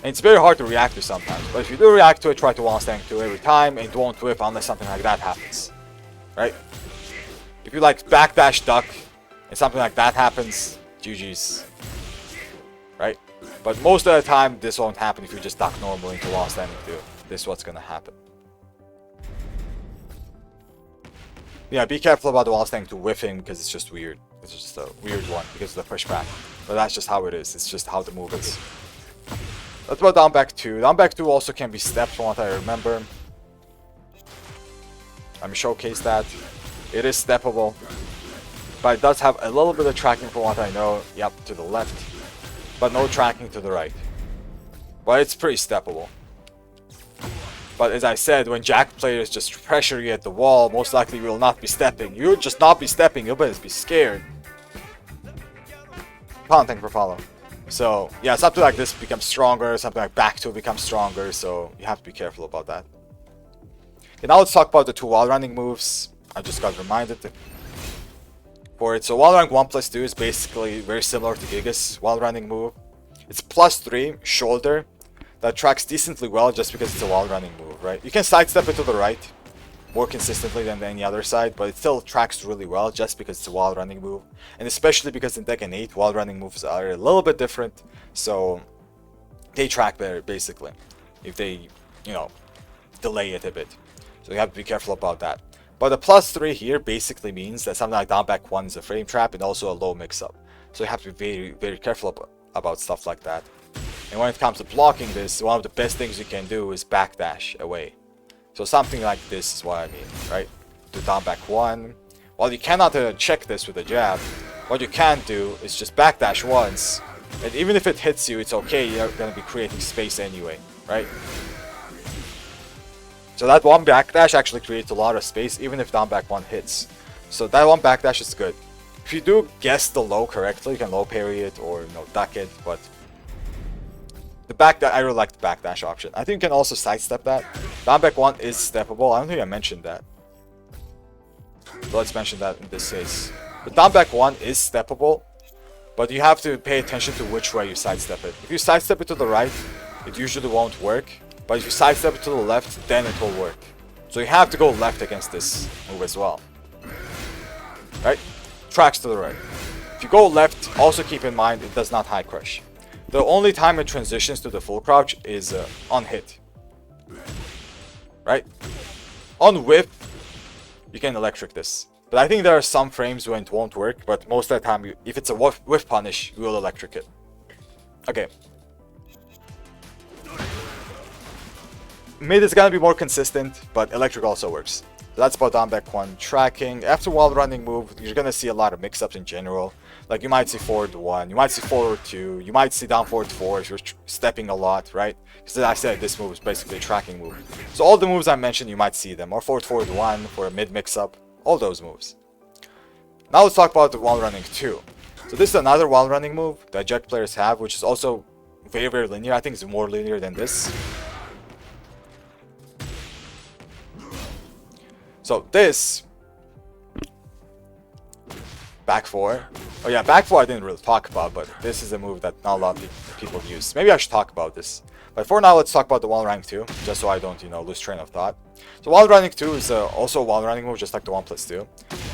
[SPEAKER 1] And it's very hard to react to sometimes. But if you do react to it, try to wall stand to every time, and it won't whip unless something like that happens. Right? If you like backdash duck, and something like that happens, GG's. Right? But most of the time, this won't happen if you just duck normally into wall standing too. This is what's gonna happen. Yeah, be careful about the wall standing to whiffing because it's just weird. It's just a weird one because of the pushback. But that's just how it is. It's just how the move is. That's about down back 2. Down back 2 also can be stepped from what I remember. Let me showcase that. It is steppable. But it does have a little bit of tracking from what I know. Yep, to the left. But no tracking to the right. But it's pretty steppable. But as I said, when Jack players just pressure you at the wall, most likely you will not be stepping. You'll just not be stepping, you'll be scared. Thank you for follow. So, yeah, something like this becomes stronger, something like back 2 becomes stronger, so you have to be careful about that. Okay, now let's talk about the 2 wall running moves. I just got reminded for it. So wall running 1+2 is basically very similar to Giga's wall running move. It's +3, shoulder. That tracks decently well just because it's a wall running move, right? You can sidestep it to the right more consistently than any other side, but it still tracks really well just because it's a wall running move. And especially because in Tekken 8, wall running moves are a little bit different, so they track better basically if they, you know, delay it a bit. So you have to be careful about that. But the +3 here basically means that something like down back 1 is a frame trap and also a low mix-up. So you have to be very, very careful about stuff like that. And when it comes to blocking this, one of the best things you can do is backdash away. So something like this is what I mean, right? Do down back 1. While you cannot check this with a jab, what you can do is just backdash once. And even if it hits you, it's okay, you're going to be creating space anyway, right? So that one backdash actually creates a lot of space, even if down back 1 hits. So that one backdash is good. If you do guess the low correctly, you can low parry it or, you know, duck it, but I really like the backdash option. I think you can also sidestep that. Down back 1 is steppable. I don't think I mentioned that. So let's mention that in this case. But down back 1 is steppable, but you have to pay attention to which way you sidestep it. If you sidestep it to the right, it usually won't work. But if you sidestep it to the left, then it will work. So you have to go left against this move as well. Right? Tracks to the right. If you go left, also keep in mind it does not high crush. The only time it transitions to the full crouch is on hit. Right? On whip, you can electric this. But I think there are some frames when it won't work, but most of the time, if it's a whiff punish, you will electric it. Okay. Mid is gonna be more consistent, but electric also works. That's about down back 1 tracking. After wall running move, you're gonna see a lot of mix-ups in general. Like you might see forward 1, you might see forward 2, you might see down forward 4 if you're stepping a lot, right? Because as I said, this move is basically a tracking move. So all the moves I mentioned, you might see them. Or forward 1 for a mid mix-up, all those moves. Now let's talk about the wall running 2. So this is another wall running move that Jack players have, which is also very, very linear. I think it's more linear than this. So this, back 4. Oh yeah, back 4 I didn't really talk about, but this is a move that not a lot of people use. Maybe I should talk about this. But for now, let's talk about the wall running 2, just so I don't, you know, lose train of thought. So wall running 2 is also a wall running move, just like the 1+2.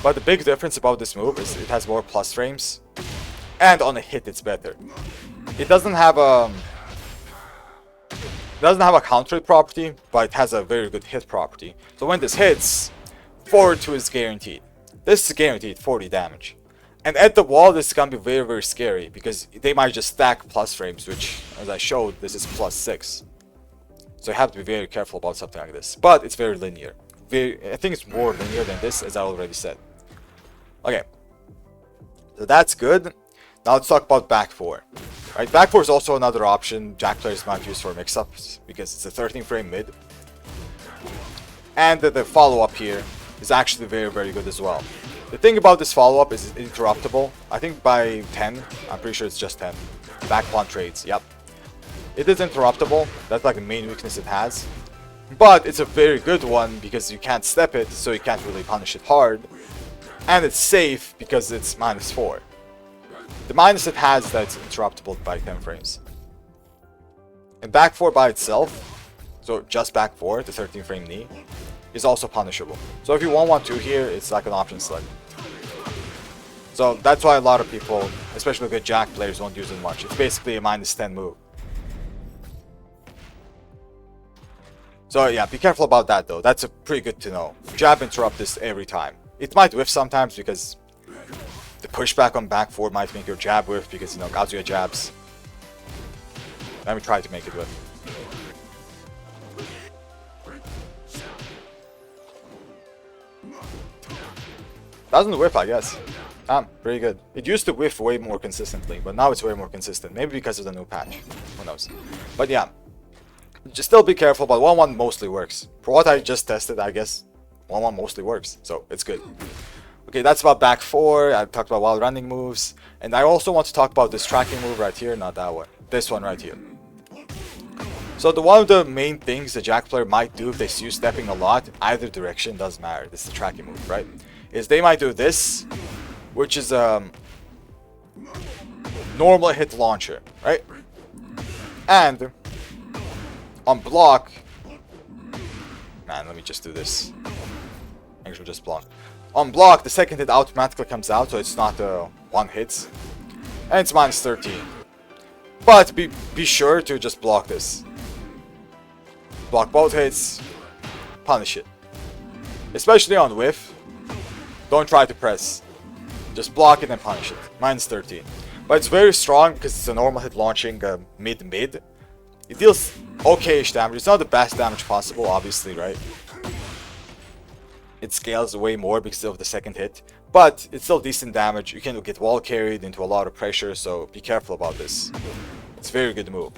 [SPEAKER 1] But the big difference about this move is it has more plus frames, and on a hit it's better. It doesn't have a counter hit property, but it has a very good hit property. So when this hits, forward 2 is guaranteed. This is guaranteed 40 damage. And at the wall, this is gonna be very, very scary because they might just stack plus frames, which, as I showed, this is +6. So you have to be very careful about something like this. But it's very linear. I think it's more linear than this, as I already said. Okay. So that's good. Now let's talk about back 4. Right, back 4 is also another option Jack players might use for mix-ups because it's a 13 frame mid. And the follow-up here is actually very, very good as well. The thing about this follow-up is it's interruptible. I think by 10, I'm pretty sure it's just 10. Back 1 trades, yep. It is interruptible, that's like the main weakness it has. But it's a very good one because you can't step it, so you can't really punish it hard. And it's safe because it's -4. The minus it has is that it's interruptible by 10 frames. And back 4 by itself, so just back 4, the 13 frame knee, is also punishable. So if you want 1-2 here, it's like an option select. So that's why a lot of people, especially good Jack players, don't use it much. It's basically a -10 move. So yeah, be careful about that though. That's pretty good to know. Jab interrupt this every time. It might whiff sometimes because the pushback on back 4 might make your jab whiff because, you know, Kazuya jabs. Let me try to make it whiff. Doesn't whiff, I guess. Pretty good. It used to whiff way more consistently, but now it's way more consistent. Maybe because of the new patch. Who knows? But yeah. Just still be careful, but 1-1 mostly works. For what I just tested, I guess 1-1 mostly works. So it's good. Okay, that's about back 4. I talked about while running moves. And I also want to talk about this tracking move right here, not that one. This one right here. So one of the main things the Jack player might do if they see you stepping a lot, either direction, doesn't matter. This is the tracking move, right? Is they might do this, which is normal hit launcher, right? And on block, man, let me just do this. Actually, just block. On block, the second hit automatically comes out, so it's not 1 hit, and it's -13. But be sure to just block this. Block both hits, punish it. Especially on whiff, don't try to press. Just block it and punish it. -13. But it's very strong because it's a normal hit launching mid-mid. It deals okay-ish damage. It's not the best damage possible, obviously, right? It scales way more because of the second hit. But it's still decent damage. You can get wall carried into a lot of pressure, so be careful about this. It's a very good move.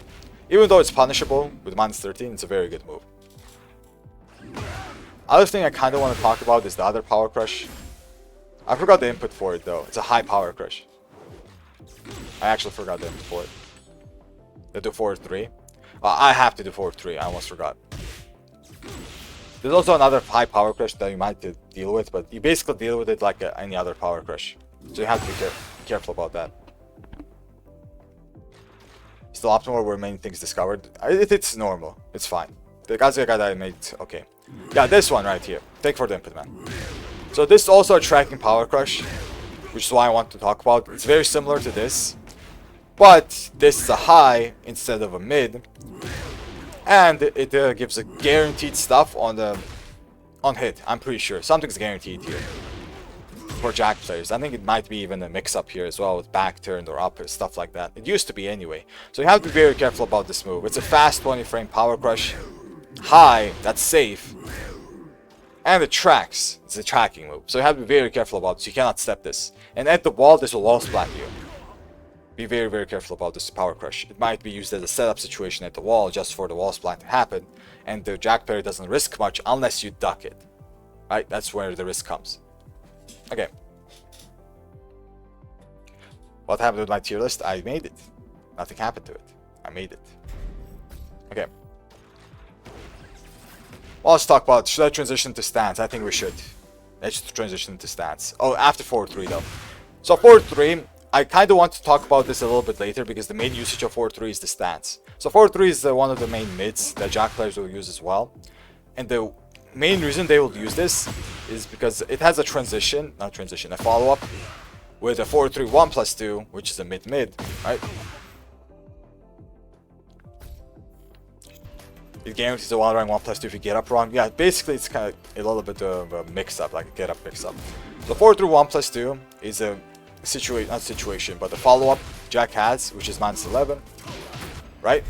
[SPEAKER 1] Even though it's punishable with -13, it's a very good move. Other thing I kind of want to talk about is the other power crush. I forgot the input for it though. It's a high power crush. I actually forgot the input for it. The do 4-3. I have to do 4-3. I almost forgot. There's also another high power crush that you might deal with, but you basically deal with it like any other power crush. So you have to be careful about that. Still optimal were many things discovered. It's normal. It's fine. The Kazuya guy that I made, okay. Yeah, this one right here. Take for the input, man. So this is also a tracking power crush, which is why I want to talk about. It's very similar to this, but this is a high instead of a mid, and it gives a guaranteed stuff on hit. I'm pretty sure something's guaranteed here for Jack players. I think it might be even a mix-up here as well with back turned or up or stuff like that. It used to be anyway. So you have to be very careful about this move. It's a fast 20 frame power crush, high, that's safe. And it tracks. It's a tracking move. So you have to be very careful about this. You cannot step this. And at the wall, this will wall splat you. Be very, very careful about this power crush. It might be used as a setup situation at the wall just for the wall splat to happen. And the Jack player doesn't risk much unless you duck it. Right? That's where the risk comes. Okay. What happened with my tier list? I made it. Nothing happened to it. I made it. Okay. Well, let's talk about, should I transition to stance? I think we should. Let's transition to stance. Oh, after 4-3 though. So 4-3, I kind of want to talk about this a little bit later because the main usage of 4-3 is the stance. So 4-3 is one of the main mids that Jack players will use as well. And the main reason they will use this is because it has a a follow-up with a 4-3-1+2, which is a mid-mid, right? It guarantees a 1 rank 1+2 if you get up wrong. Yeah, basically it's kind of a little bit of a mix-up, like a get up mix-up. So 4-3-1+2 is a situation, but the follow-up Jack has, which is -11, right?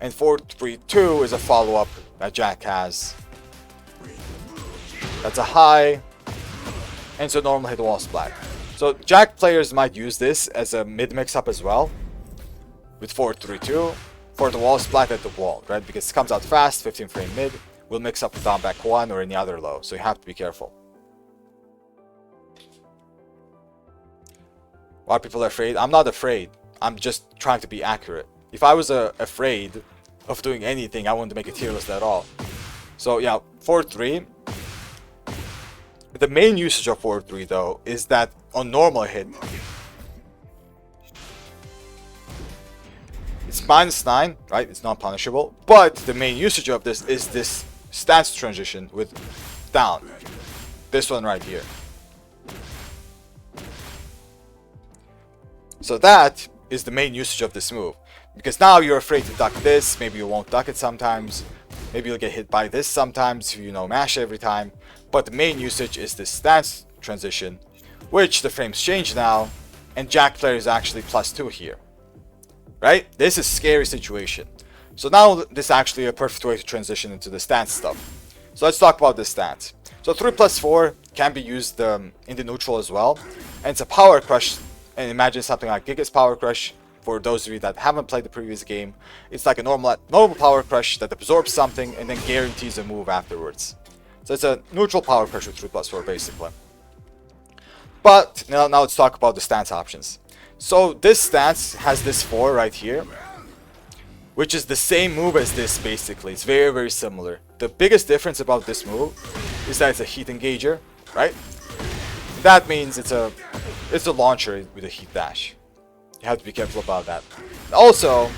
[SPEAKER 1] And 4-3-2 is a follow-up that Jack has. That's a high, and it's a normal hit wall splat. So Jack players might use this as a mid mix-up as well, with 4-3-2. For the wall splat at the wall, right? Because it comes out fast, 15 frame mid, will mix up with down back 1 or any other low, so you have to be careful. Why people are afraid? I'm not afraid. I'm just trying to be accurate. If I was afraid of doing anything, I wouldn't make a tier list at all. So yeah, 4-3. The main usage of 4-3 though is that on normal hit, It's -9, right? It's not punishable. But the main usage of this is this stance transition with down. This one right here. So that is the main usage of this move. Because now you're afraid to duck this, maybe you won't duck it sometimes. Maybe you'll get hit by this sometimes if you mash every time. But the main usage is this stance transition, which the frames change now, and Jack player is actually +2 here. Right? This is a scary situation. So now this is actually a perfect way to transition into the stance stuff. So let's talk about this stance. So 3+4 can be used in the neutral as well. And it's a power crush. And imagine something like Giga's Power Crush. For those of you that haven't played the previous game, it's like a normal power crush that absorbs something and then guarantees a move afterwards. So it's a neutral power crush with 3+4 basically. But now let's talk about the stance options. So this stance has this 4 right here, which is the same move as this basically. It's very, very similar. The biggest difference about this move is that it's a heat engager, right? That means it's a launcher with a heat dash. You have to be careful about that. Also,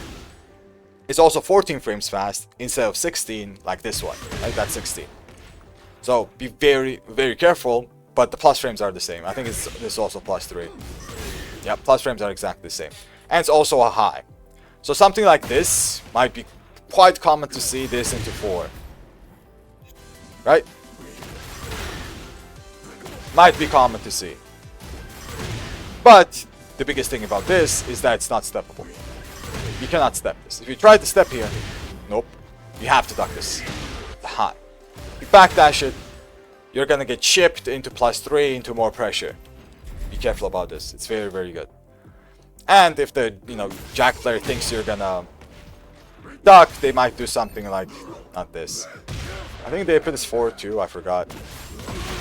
[SPEAKER 1] it's also 14 frames fast instead of 16 like this one. Like that's 16. So be very, very careful. But the plus frames are the same. I think this is also +3. Yeah, plus frames are exactly the same. And it's also a high. So something like this might be quite common to see this into 4. Right? Might be common to see. But the biggest thing about this is that it's not steppable. You cannot step this. If you try to step here, nope. You have to duck this. The high. You backdash it, you're gonna get chipped into +3 into more pressure. Be careful about this. It's very, very good. And if the Jack player thinks you're gonna duck, they might do something like not this. I think they put this 4 too. I forgot.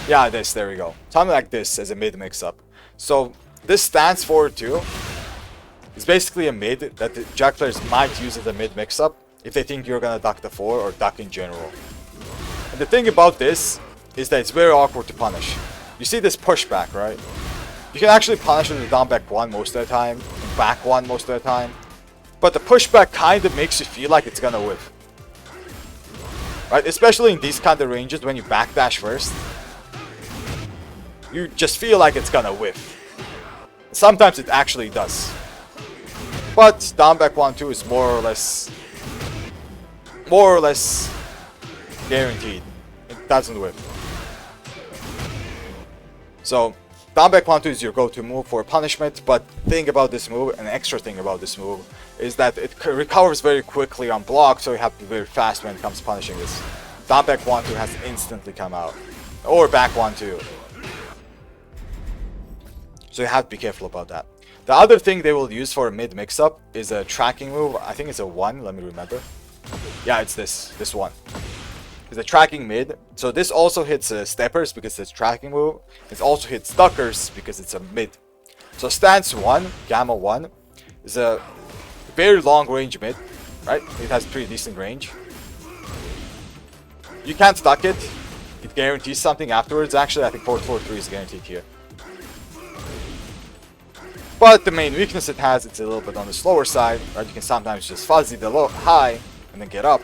[SPEAKER 1] Yeah, this. There we go. Something like this as a mid mix-up. So this stance 4-2 is basically a mid that the Jack players might use as a mid mix-up if they think you're gonna duck the 4 or duck in general. And the thing about this is that it's very awkward to punish. You see this pushback, right? You can actually punish with the down back 1 most of the time, and back 1 most of the time. But the pushback kind of makes you feel like it's gonna whiff. Right? Especially in these kind of ranges when you backdash first. You just feel like it's gonna whiff. Sometimes it actually does. But down back 1-2 is more or less guaranteed. It doesn't whiff. So down back 1-2 is your go-to move for punishment, but thing about this move, an extra thing about this move, is that it recovers very quickly on block, so you have to be very fast when it comes to punishing this. Down back 1-2 has to instantly come out. Or back 1-2. So you have to be careful about that. The other thing they will use for a mid mix-up is a tracking move. I think it's a 1, let me remember. Yeah, it's this one. It's a tracking mid. So this also hits steppers because it's a tracking move. It also hits duckers because it's a mid. So stance 1, gamma 1, is a very long range mid, right? It has pretty decent range. You can't duck it. It guarantees something afterwards. Actually, I think 4-4-3 is guaranteed here. But the main weakness it has, it's a little bit on the slower side, right? You can sometimes just fuzzy the high and then get up.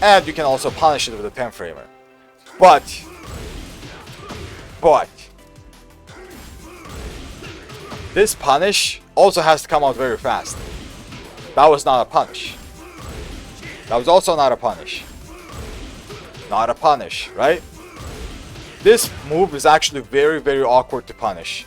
[SPEAKER 1] And you can also punish it with a 10 framer. But this punish also has to come out very fast. That was not a punish. That was also not a punish. Not a punish, right? This move is actually very, very awkward to punish.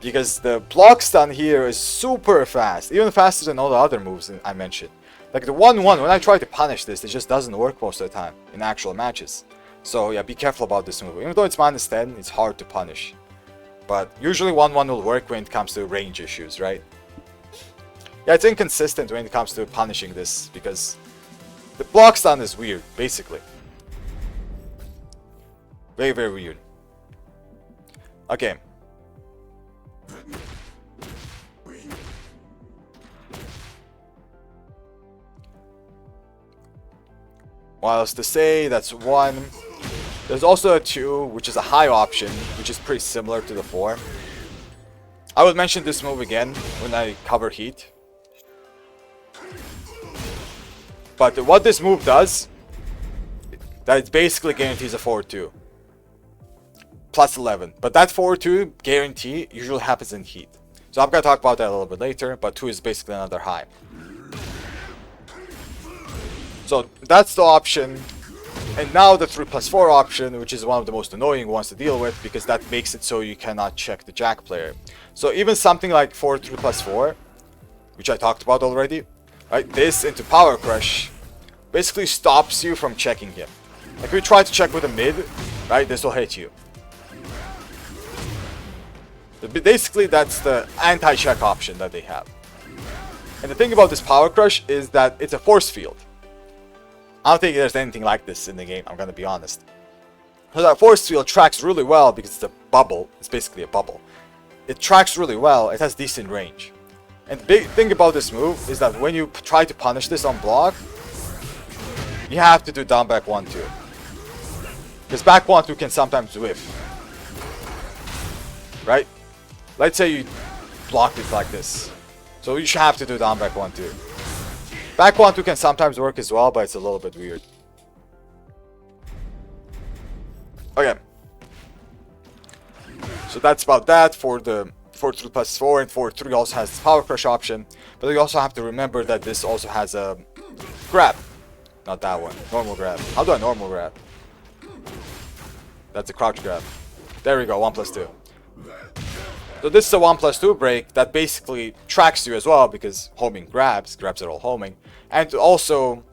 [SPEAKER 1] Because the block stun here is super fast. Even faster than all the other moves I mentioned. Like the 1-1, when I try to punish this, it just doesn't work most of the time in actual matches. So yeah, be careful about this move. Even though it's -10, it's hard to punish. But usually 1-1 will work when it comes to range issues, right? Yeah, it's inconsistent when it comes to punishing this, because the block stun is weird, basically. Very, very weird. Okay. What else to say? That's 1. There's also a 2, which is a high option, which is pretty similar to the 4. I will mention this move again when I cover heat. But what this move does, that it basically guarantees a forward 2. Plus 11. But that forward 2 guarantee usually happens in heat. So I'm going to talk about that a little bit later, but 2 is basically another high. So that's the option. And now the 3+4 option, which is one of the most annoying ones to deal with, because that makes it so you cannot check the Jack player. So even something like 3+4, which I talked about already, right? This into Power Crush basically stops you from checking him. Like if you try to check with a mid, right? This will hit you. But basically, that's the anti-check option that they have. And the thing about this Power Crush is that it's a force field. I don't think there's anything like this in the game, I'm gonna be honest. So that force field tracks really well because it's a bubble. It's basically a bubble. It tracks really well, it has decent range. And the big thing about this move is that when you try to punish this on block, you have to do down back 1-2. Because back 1-2 can sometimes whiff. Right? Let's say you blocked it like this. So you should have to do down back 1-2. Back 1-2 can sometimes work as well, but it's a little bit weird. Okay. So that's about that for the 4-3+4, and 4-3 also has the Power Crush option. But you also have to remember that this also has a grab. Not that one. Normal grab. How do I normal grab? That's a crouch grab. There we go, 1+2. So this is a 1+2 break that basically tracks you as well, because homing grabs are all homing. And also,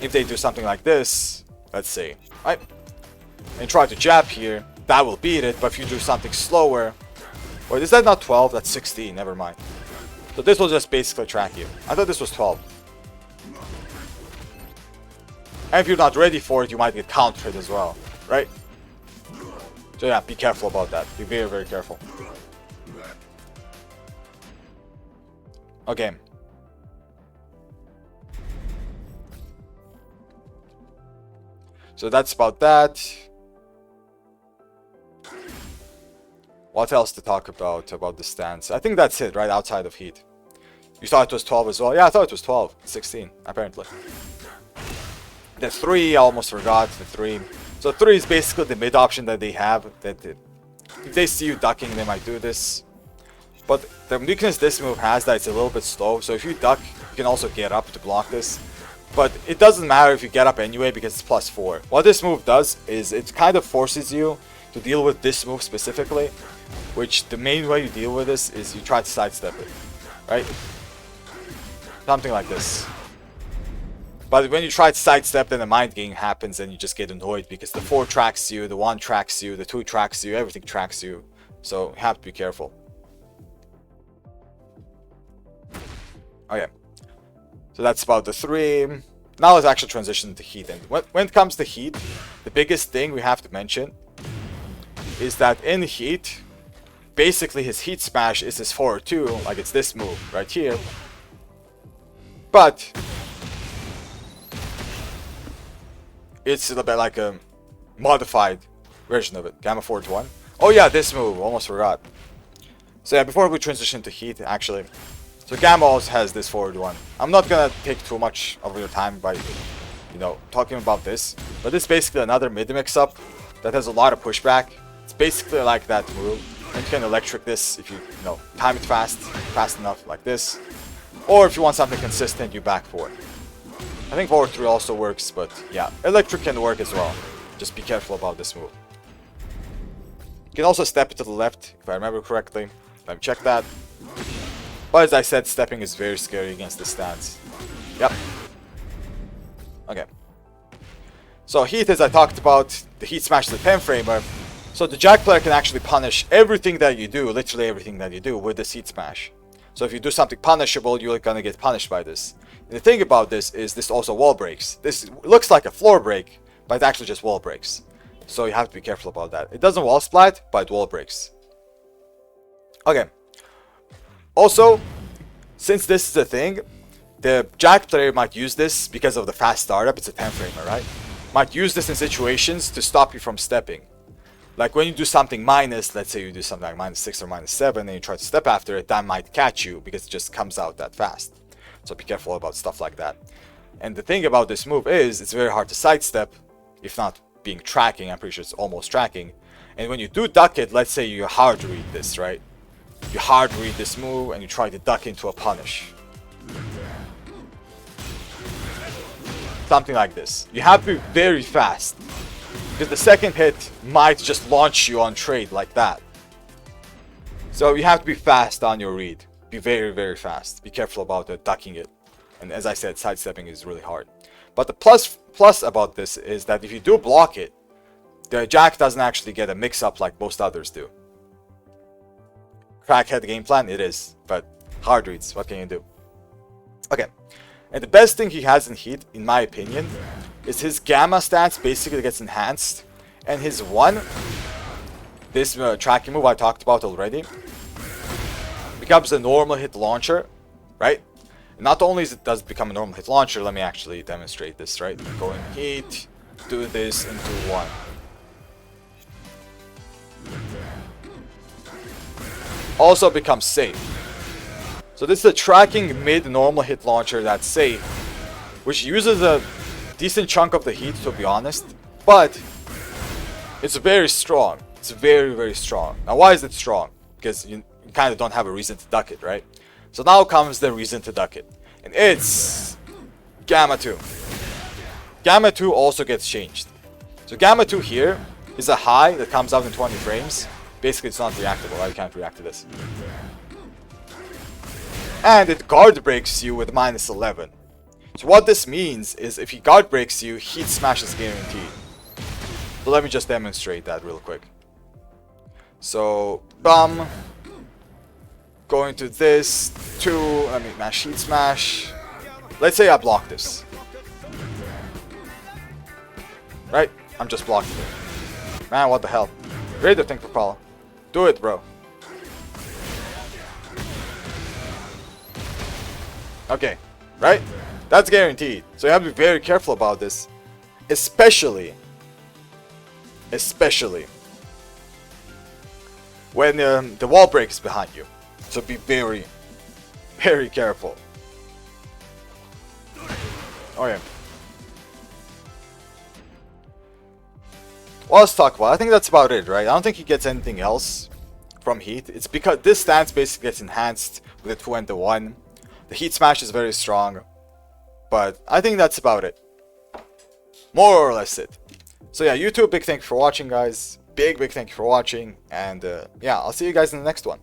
[SPEAKER 1] if they do something like this, let's see, right? And try to jab here, that will beat it. But if you do something slower, wait, is that not 12? That's 16, never mind. So this will just basically track you. I thought this was 12. And if you're not ready for it, you might get countered as well, right? So yeah, be careful about that. Be very, very careful. Okay. So that's about that. What else to talk about the stance? I think that's it, right? Outside of heat. You thought it was 12 as well? Yeah, I thought it was 12. 16, apparently. The 3, I almost forgot. The 3. So 3 is basically the mid option that they have. That if they see you ducking, they might do this. But the weakness this move has that it's a little bit slow. So if you duck, you can also get up to block this. But it doesn't matter if you get up anyway because it's +4. What this move does is it kind of forces you to deal with this move specifically. Which the main way you deal with this is you try to sidestep it. Right? Something like this. But when you try to sidestep, then the mind game happens and you just get annoyed because the 4 tracks you, the 1 tracks you, the 2 tracks you, everything tracks you. So you have to be careful. Okay. So that's about the 3. Now let's actually transition to heat. And when it comes to heat, the biggest thing we have to mention is that in heat, basically his heat smash is his forward 2, like it's this move right here. But it's a little bit like a modified version of it. Gamma forward 1. Oh yeah, this move, almost forgot. So yeah, before we transition to heat, actually. So Gamma also has this forward 1. I'm not gonna take too much of your time by, you know, talking about this. But it's basically another mid mix-up that has a lot of pushback. It's basically like that move. And you can electric this if you know, time it fast enough like this. Or if you want something consistent, you back 4. I think forward 3 also works, but yeah, electric can work as well. Just be careful about this move. You can also step it to the left, if I remember correctly. Let me check that. But as I said, stepping is very scary against this stance. Yep. Okay. So heat, as I talked about, the heat smash is the 10 framer. So the Jack player can actually punish everything that you do, literally everything that you do, with this heat smash. So if you do something punishable, you're gonna get punished by this. And the thing about this is this also wall breaks. This looks like a floor break, but it's actually just wall breaks. So you have to be careful about that. It doesn't wall splat, but it wall breaks. Okay. Also, since this is a thing, the Jack player might use this because of the fast startup. It's a 10 framer, right? Might use this in situations to stop you from stepping. Like when you do something minus, let's say you do something like -6 or -7 and you try to step after it, that might catch you because it just comes out that fast. So be careful about stuff like that. And the thing about this move is it's very hard to sidestep, if not being tracking. I'm pretty sure it's almost tracking. And when you do duck it, let's say you hard read this, right? You hard read this move and you try to duck into a punish. Something like this. You have to be very fast, because the second hit might just launch you on trade like that. So you have to be fast on your read. Be very, very fast. Be careful about ducking it. And as I said, sidestepping is really hard. But the plus about this is that if you do block it, the Jack doesn't actually get a mix-up like most others do. Crackhead game plan, it is. But hard reads, what can you do? Okay. And the best thing he has in Heat, in my opinion, is his Gamma stats basically gets enhanced. And his one, this tracking move I talked about already, becomes a normal hit launcher, right? Not only does it become a normal hit launcher, let me actually demonstrate this, right? Go in Heat, do this, and do one. Also becomes safe. So this is a tracking mid-normal hit launcher that's safe, which uses a decent chunk of the heat, to be honest, but it's very strong. It's very, very strong. Now, why is it strong? Because you kind of don't have a reason to duck it, right? So now comes the reason to duck it, and it's Gamma 2. Gamma 2 also gets changed. So Gamma 2 here is a high that comes out in 20 frames. Basically, it's not reactable. I can't react to this. And it guard breaks you with minus 11. So what this means is if he guard breaks you, heat smash is guaranteed. So let me just demonstrate that real quick. So, going to this, 2, let me mash heat smash. Let's say I block this. Right? I'm just blocking it. Man, what the hell. Greater thing for Paula. Do it, bro. Okay, right? That's guaranteed. So you have to be very careful about this. Especially when the wall break is behind you. So be very, very careful. Okay. Well, let's talk about it. I think that's about it, right? I don't think he gets anything else from Heat. It's because this stance basically gets enhanced with the 2 and the 1. The Heat Smash is very strong, but I think that's about it. More or less it. So yeah, YouTube, big thank you for watching, guys. Big thank you for watching, and yeah, I'll see you guys in the next one.